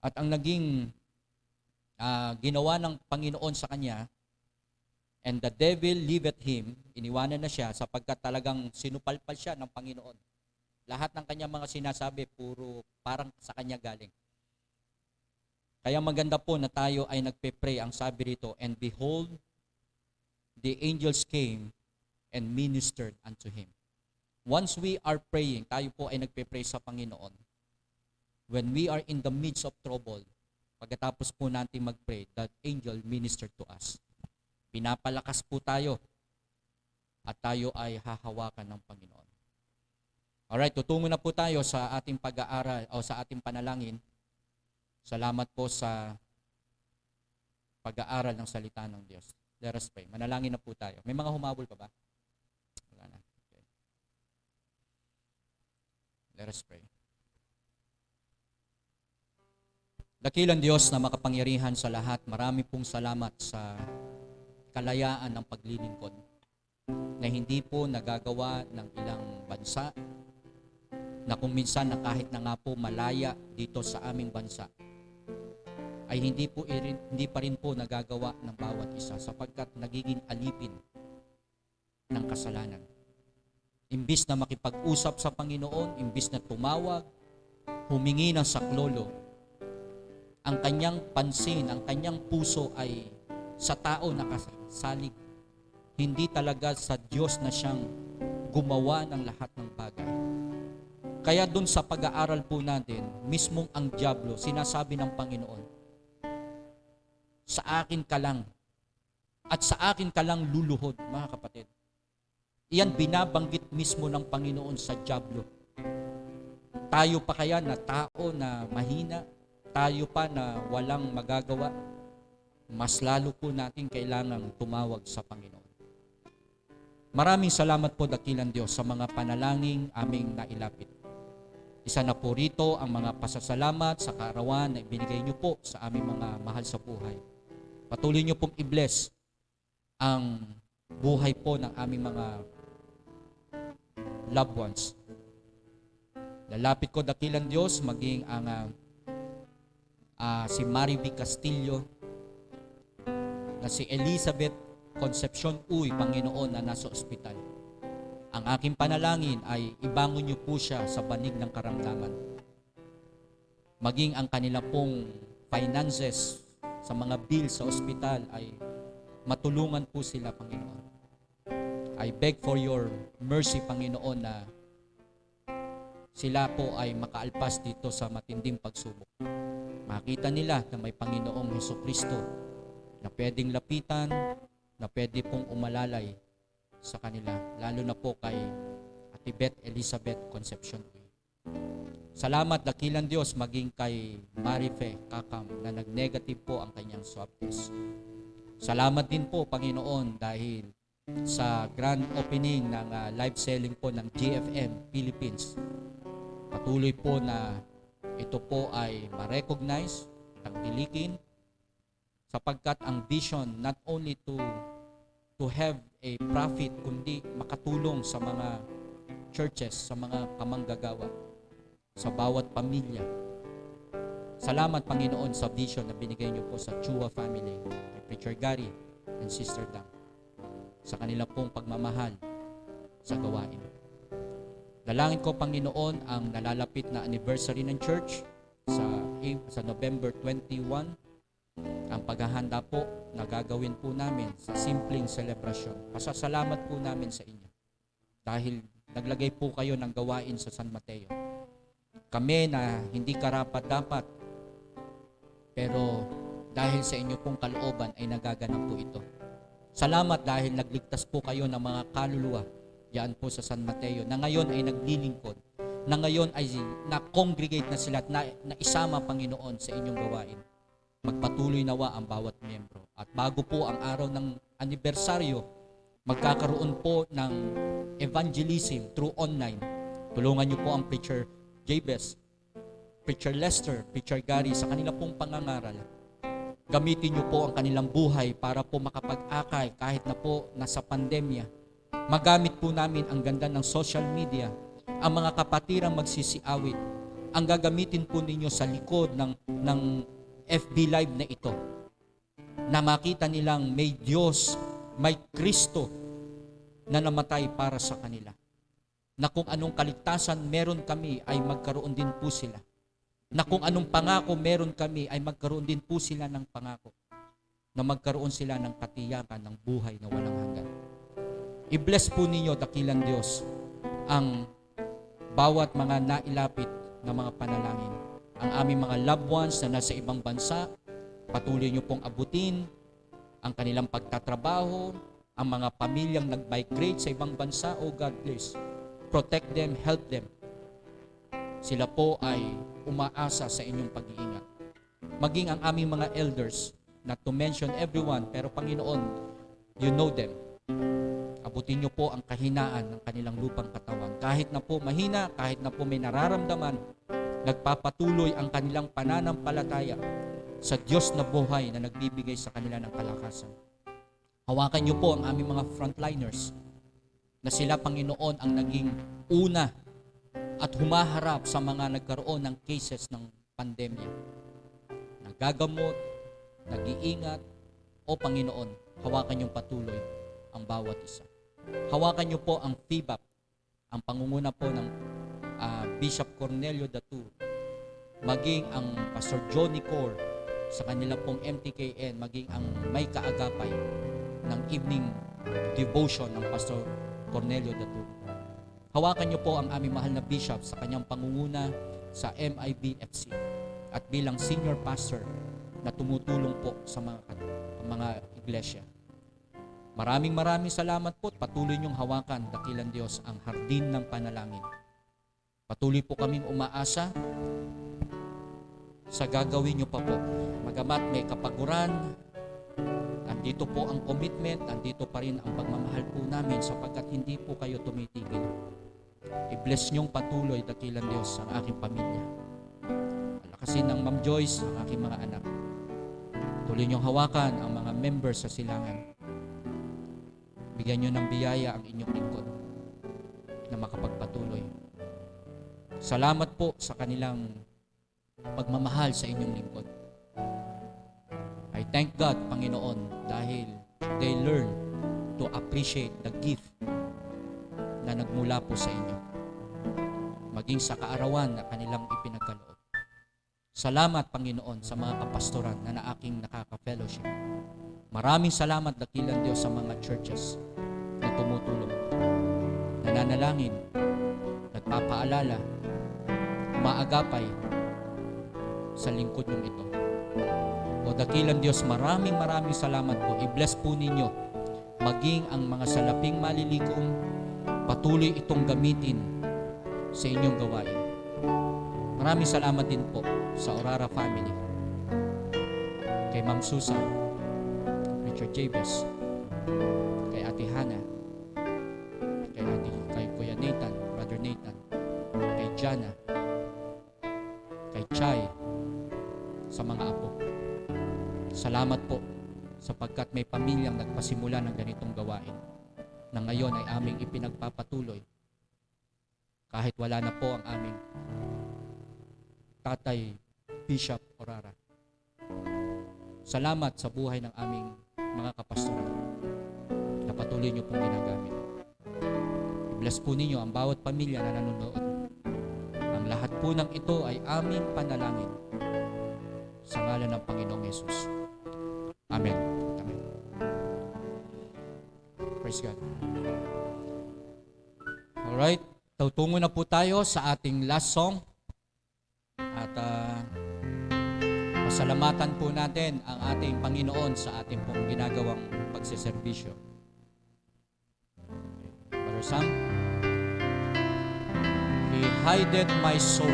At ang naging ginawa ng Panginoon sa kanya, and the devil leaveth him, iniwanan na siya sapagkat talagang sinupalpal siya ng Panginoon. Lahat ng kanyang mga sinasabi, puro parang sa kanya galing. Kaya maganda po na tayo ay nagpe-pray. Ang sabi rito, and behold, the angels came and ministered unto him. Once we are praying, tayo po ay nagpe-pray sa Panginoon. When we are in the midst of trouble, pagkatapos po natin mag-pray, that angel ministered to us. Pinapalakas po tayo at tayo ay hahawakan ng Panginoon. Alright, tutungo na po tayo sa ating pag-aaral o sa ating panalangin. Salamat po sa pag-aaral ng salita ng Diyos. Let us pray. Manalangin na po tayo. May mga humabol pa ba? Wala na. Okay. Let us pray. Dakilang Diyos na makapangyarihan sa lahat, marami pong salamat sa kalayaan ng paglilingkod na hindi po nagagawa ng ilang bansa, na kung minsan na kahit na nga po malaya dito sa aming bansa, ay hindi pa rin po nagagawa ng bawat isa sapagkat nagiging alipin ng kasalanan. Imbis na makipag-usap sa Panginoon, imbis na tumawag, humingi ng saklolo, ang kanyang pansin, ang kanyang puso ay sa tao nakasalig. Hindi talaga sa Diyos na siyang gumawa ng lahat ng bagay. Kaya dun sa pag-aaral po natin, mismong ang diablo, sinasabi ng Panginoon, sa akin ka lang, at sa akin ka lang luluhod, mga kapatid. Iyan binabanggit mismo ng Panginoon sa dyablo. Tayo pa kaya na tao na mahina, tayo pa na walang magagawa, mas lalo po natin kailangang tumawag sa Panginoon. Maraming salamat po, dakilang Diyos, sa mga panalangin aming nailapit. Isa na po rito ang mga pasasalamat sa kaarawan na ibinigay niyo po sa aming mga mahal sa buhay. Patuloy niyo pong i-bless ang buhay po ng aming mga loved ones. Lalapit ko, dakilang Diyos, maging ang si Mariby Castillo, na si Elizabeth Concepcion Uy, Panginoon, na nasa ospital. Ang aking panalangin ay ibangon niyo po siya sa banig ng karamdaman. Maging ang kanila pong finances sa mga bills sa ospital ay matulungan po sila, Panginoon. I beg for your mercy, Panginoon, na sila po ay makaalpas dito sa matinding pagsubok. Makita nila na may Panginoong Hesukristo na pwedeng lapitan, na pwede pong umalalay sa kanila, lalo na po kay Ate Beth Elizabeth Concepcion. Salamat, dakilang Diyos, maging kay Marife Kakam na nag-negative po ang kanyang swab test. Salamat din po, Panginoon, dahil sa grand opening ng live selling po ng GFM Philippines. Patuloy po na ito po ay ma-recognize, tangkilikin, sapagkat ang vision not only to have a profit, kundi makatulong sa mga churches, sa mga kamanggagawa, sa bawat pamilya. Salamat, Panginoon, sa vision na binigay niyo po sa Chua family, kay Preacher Gary and Sister Dang, sa kanila pong pagmamahal sa gawain. Dalangin ko, Panginoon, ang nalalapit na anniversary ng church sa November 21, ang paghahanda po na gagawin po namin sa simpleng selebrasyon. Pasasalamat po namin sa inyo dahil naglagay po kayo ng gawain sa San Mateo. Kami na hindi karapat-dapat, pero dahil sa inyo pong kalooban ay nagaganap po ito. Salamat dahil nagligtas po kayo ng mga kaluluwa yan po sa San Mateo, na ngayon ay naglilingkod, na ngayon ay na-congregate na sila at na isama, Panginoon, sa inyong gawain. Magpatuloy nawa ang bawat miyembro. At bago po ang araw ng anibersaryo, magkakaroon po ng evangelism through online. Tulungan niyo po ang Preacher Jabez, Preacher Lester, Preacher Gary sa kanila pong pangangaral. Gamitin niyo po ang kanilang buhay para po makapag-akay kahit na po nasa pandemya. Magamit po namin ang ganda ng social media, ang mga kapatirang magsisiawit. Ang gagamitin po ninyo sa likod ng FB Live na ito, na makita nilang may Diyos, may Kristo na namatay para sa kanila. Na kung anong kaligtasan meron kami ay magkaroon din po sila. Na kung anong pangako meron kami ay magkaroon din po sila ng pangako. Na magkaroon sila ng katiyakan ng buhay na walang hanggan. I-bless po ninyo, dakilang Diyos, ang bawat mga nailapit na mga panalangin. Ang aming mga loved ones na nasa ibang bansa, patuloy nyo pong abutin ang kanilang pagtatrabaho, ang mga pamilyang nag-migrate sa ibang bansa. Oh God, please, protect them, help them. Sila po ay umaasa sa inyong pag-iingat. Maging ang aming mga elders, not to mention everyone, pero Panginoon, you know them. Abutin niyo po ang kahinaan ng kanilang lupang katawan. Kahit na po mahina, kahit na po may nararamdaman, nagpapatuloy ang kanilang pananampalataya sa Diyos na buhay na nagbibigay sa kanila ng kalakasan. Hawakan niyo po ang aming mga frontliners na sila, Panginoon, ang naging una at humaharap sa mga nagkaroon ng cases ng pandemya. Nagagamot, nag-iingat, o Panginoon, hawakan niyong patuloy ang bawat isa. Hawakan niyo po ang FIBAP, ang pangunguna po ng Bishop Cornelio Datu, maging ang Pastor Johnny Cor sa kanila pong MTKN, maging ang may kaagapay ng evening devotion ng Pastor Cornelio Datu. Hawakan niyo po ang aming mahal na Bishop sa kanyang pangunguna sa MIBFC at bilang senior pastor na tumutulong po sa mga iglesia. Maraming salamat po at patuloy niyong hawakan, dakilang Diyos, ang hardin ng panalangin. Patuloy po kaming umaasa sa gagawin niyo pa po. Magamat may kapaguran, andito po ang commitment, andito pa rin ang pagmamahal po namin sapagkat hindi po kayo tumitigil. I-bless niyong patuloy, dakilang Diyos, ang aking pamilya. Palakasin ng Ma'am Joyce, ang aking mga anak. Tuloy niyong hawakan ang mga members sa silangan. Bigyan niyo ng biyaya ang inyong lingkod na makapagpatuloy. Salamat po sa kanilang pagmamahal sa inyong lingkod. I thank God, Panginoon, dahil they learn to appreciate the gift na nagmula po sa inyo, maging sa kaarawan na kanilang ipinagkaloob. Salamat, Panginoon, sa mga kapastoran na aking nakaka-fellowship. Maraming salamat, dakilang Diyos, sa mga churches na tumutulong, nananalangin, nagpapaalala, umaagapay sa lingkod niyong ito. O dakilang Diyos, maraming salamat po. I-bless po ninyo maging ang mga salaping malilikom, patuloy itong gamitin sa inyong gawain. Maraming salamat din po sa Orara family, kay Ma'am Susan, Richard Jabez, kay Ate Hannah, kay Kuya Nathan, Brother Nathan, kay Jana, kay Chay, sa mga apo. Salamat po sapagkat may pamilyang nagpasimula ng ganitong gawain na ngayon ay aming ipinagpapatuloy kahit wala na po ang aming Tatay Bishop Orara. Salamat sa buhay ng aming mga kapastoran na patuloy niyo pong ginagamit. I-bless po ninyo ang bawat pamilya na nanonood. Ang lahat po ng ito ay aming panalangin sa ngalan ng Panginoong Yesus. Amen. Amen. Praise God. Alright, tutungo na po tayo sa ating last song. At pasalamatan po natin ang ating Panginoon sa ating pong ginagawang pagseserbisyo. Brother Sam, He hideth my soul.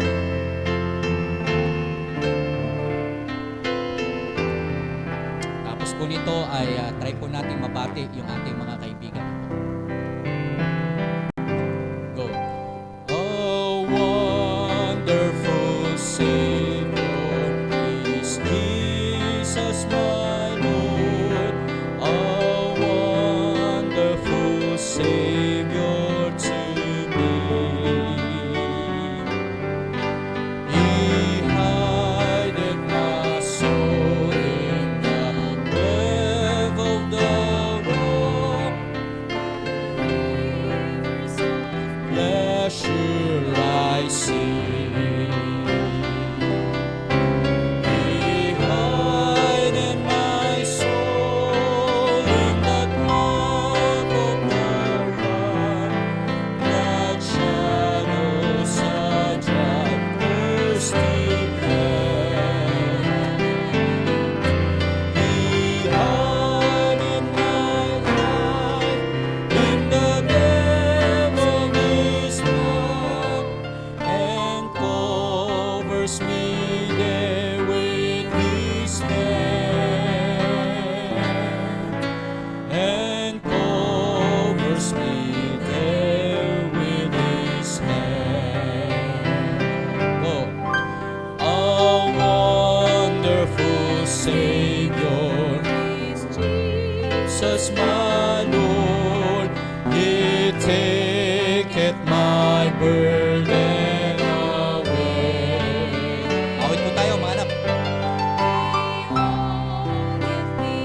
Tapos po nito ay try po natin mabati yung ating mga kaibigan. Go. Oh, wonderful Savior is Jesus my Lord. Oh, wonderful Savior to me. He hideth my soul in the web of the rock. Pleasure I see. He hideth my soul in the dark of the rock. That shadows such a thirsty land. He hideth my life in the depth of His love, and covers me there with His hand, and covers me there with His hand. Oh, a wonderful Savior, Jesus my Lord. He taketh my burden away. Awit po tayo mga anak. He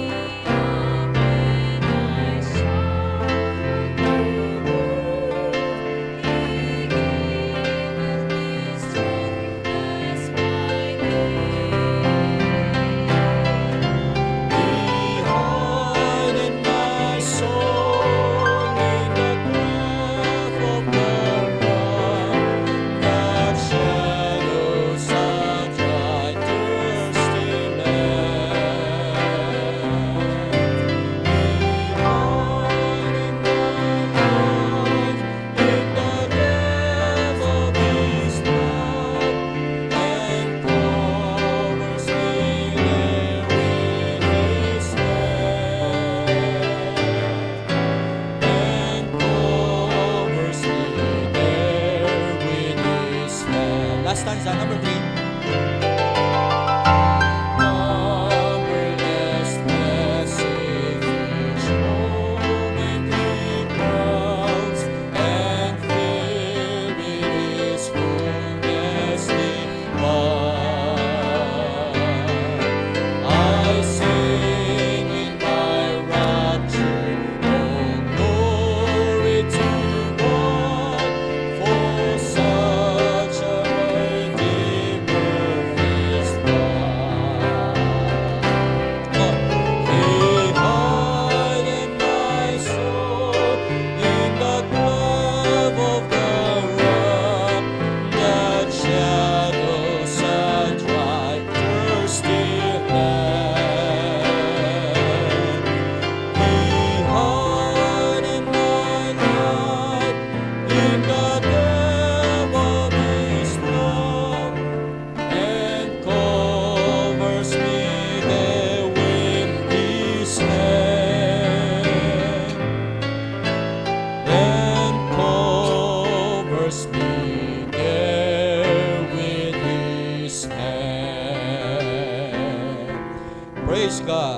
hideth my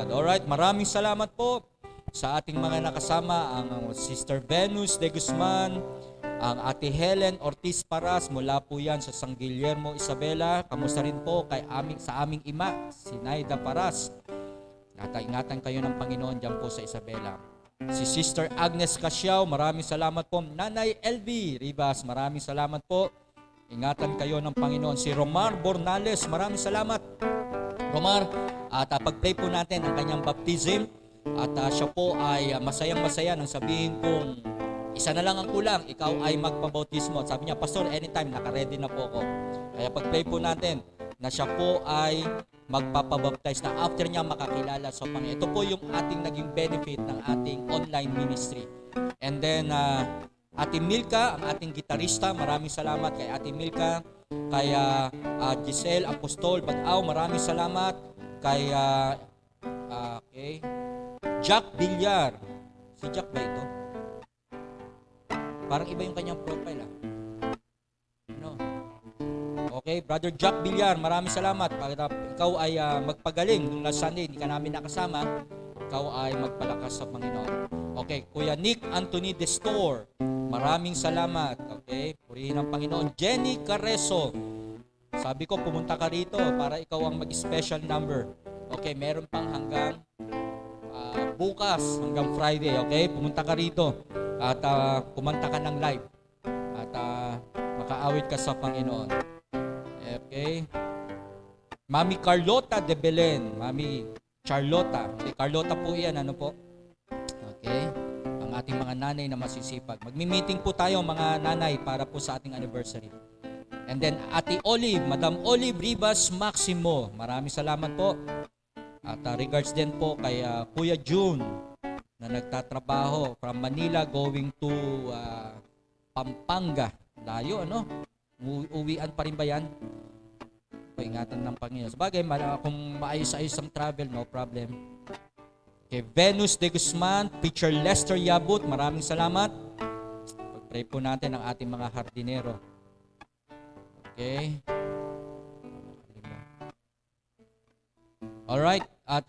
God. Alright, maraming salamat po sa ating mga nakasama, ang Sister Venus de Guzman, ang Ate Helen Ortiz Paras, mula po yan sa San Guillermo, Isabela. Kamusta rin po sa aming ima, si Naida Paras. Ingatan kayo ng Panginoon dyan po sa Isabela. Si Sister Agnes Casiao, maraming salamat po. Nanay LV Rivas, maraming salamat po. Ingatan kayo ng Panginoon. Si Romar Bornales, maraming salamat. Romar, at pag-pray po natin ang kanyang baptism. At siya po ay masayang-masaya nang sabihin kong isa na lang ang kulang, ikaw ay magpabautismo. At sabi niya, Pastor, anytime, naka-ready na po ako. Kaya pag-pray po natin na siya po ay magpapabaptize na after niya makakilala sa Panginoon. Ito po yung ating naging benefit ng ating online ministry. And then, Ate Milka, ang ating gitarista, maraming salamat kay Ate Milka. Kay Giselle Apostol Bagaw, maraming salamat. Kay Jack Villar. Si Jack ba ito? Parang iba yung kanyang profile No. Okay, Brother Jack Villar, maraming salamat. Ikaw ay magpagaling nung last Sunday, hindi ka namin nakasama. Ikaw ay magpalakas sa Panginoon. Okay, Kuya Nick Anthony Destor, maraming salamat. Okay, purihin ang Panginoon. Jenny Careso, sabi ko pumunta ka rito para ikaw ang mag-special number. Okay, meron pang hanggang bukas, hanggang Friday. Okay, pumunta ka rito at kumanta ka ng live at makaawit ka sa Panginoon. Okay, Mami Carlota de Belen, Mami Charlota. Okay, Carlota po yan, ano po? Okay, ang ating mga nanay na masisipag. Magmi-meeting po tayo mga nanay para po sa ating anniversary. And then Ate Olive, Madam Olive Rivas Maximo, maraming salamat po. At regards din po kay Kuya June na nagtatrabaho from Manila going to Pampanga. Layo, ano? Uwian pa rin ba yan? Paingatan ng Panginoon. Sabagay, kung maayos-ayos ang travel, no problem. Okay, Venus de Guzman, Preacher Lester Yabut, maraming salamat. Pag-pray po natin ang ating mga hardinero. Okay. Alright, at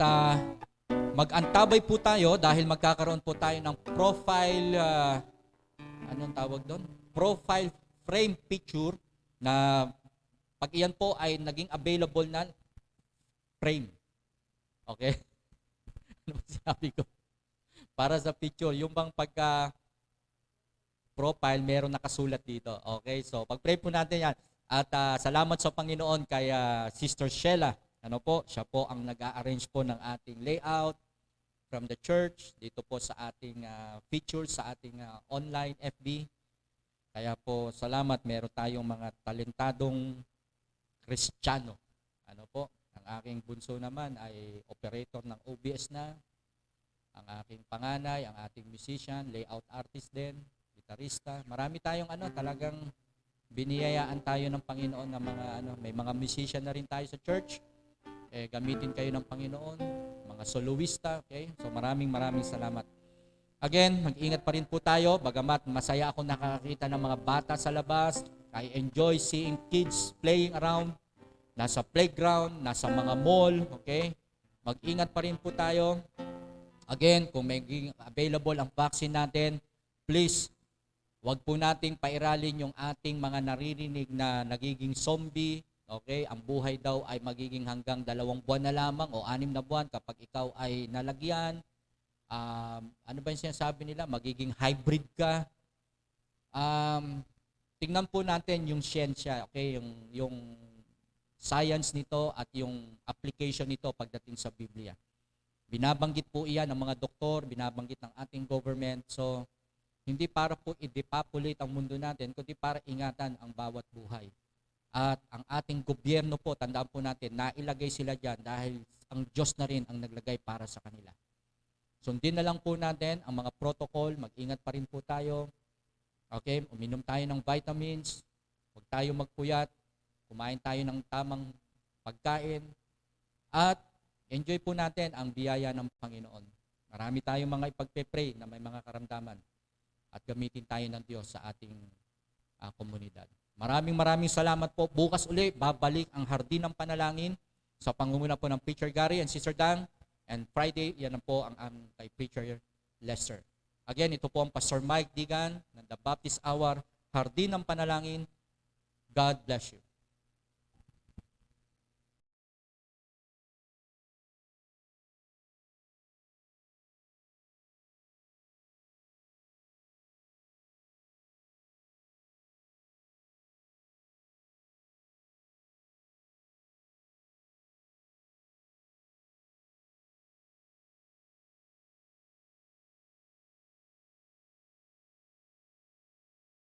mag-antabay po tayo dahil magkakaroon po tayo ng profile, anong tawag doon? Profile frame picture na pag iyan po ay naging available na frame. Okay? Ano ba sinabi ko? Para sa picture, yung bang pagka profile, meron nakasulat dito. Okay? So, pag-pray po natin yan. At salamat sa Panginoon kay Sister Sheila. Ano po? Siya po ang nag-a-arrange po ng ating layout from the church dito po sa ating feature sa ating online FB. Kaya po salamat, meron tayong mga talentadong Kristiyano. Ano po? Ang aking bunso naman ay operator ng OBS na. Ang aking panganay, ang ating musician, layout artist din, gitarista. Marami tayong talagang biniyayaan tayo ng Panginoon ng mga may mga musician na rin tayo sa church. Gamitin kayo ng Panginoon, mga soloista, okay? So maraming salamat. Again, mag-ingat pa rin po tayo, bagamat masaya ako nakakita ng mga bata sa labas. I enjoy seeing kids playing around, nasa playground, nasa mga mall, okay? Mag-ingat pa rin po tayo. Again, kung may available ang vaccine natin, please, wag po nating pairalin yung ating mga naririnig na nagiging zombie. Okay, ang buhay daw ay magiging hanggang 2 buwan na lamang o 6 na buwan kapag ikaw ay nalagyan. Ano ba yung sinasabi nila? Magiging hybrid ka. Tingnan po natin yung siyensya, okay? Yung science nito at yung application nito pagdating sa Biblia. Binabanggit po iyan ng mga doktor, binabanggit ng ating government. So, hindi para po i-depopulate ang mundo natin, kundi para ingatan ang bawat buhay. At ang ating gobyerno po, tandaan po natin, nailagay sila dyan dahil ang Diyos na rin ang naglagay para sa kanila. Sundin na lang po natin ang mga protocol, mag-ingat pa rin po tayo. Okay, uminom tayo ng vitamins, huwag tayo magpuyat, kumain tayo ng tamang pagkain, at enjoy po natin ang biyaya ng Panginoon. Marami tayong mga ipagpe-pray na may mga karamdaman at gamitin tayo ng Diyos sa ating komunidad. Maraming salamat po. Bukas uli, babalik ang Hardin ng Panalangin sa pangunguna po ng Preacher Gary and Sister Dang. And Friday, yan na po ang kay Preacher Lester. Again, ito po ang Pastor Mike Digan ng The Baptist Hour, Hardin ng Panalangin. God bless you.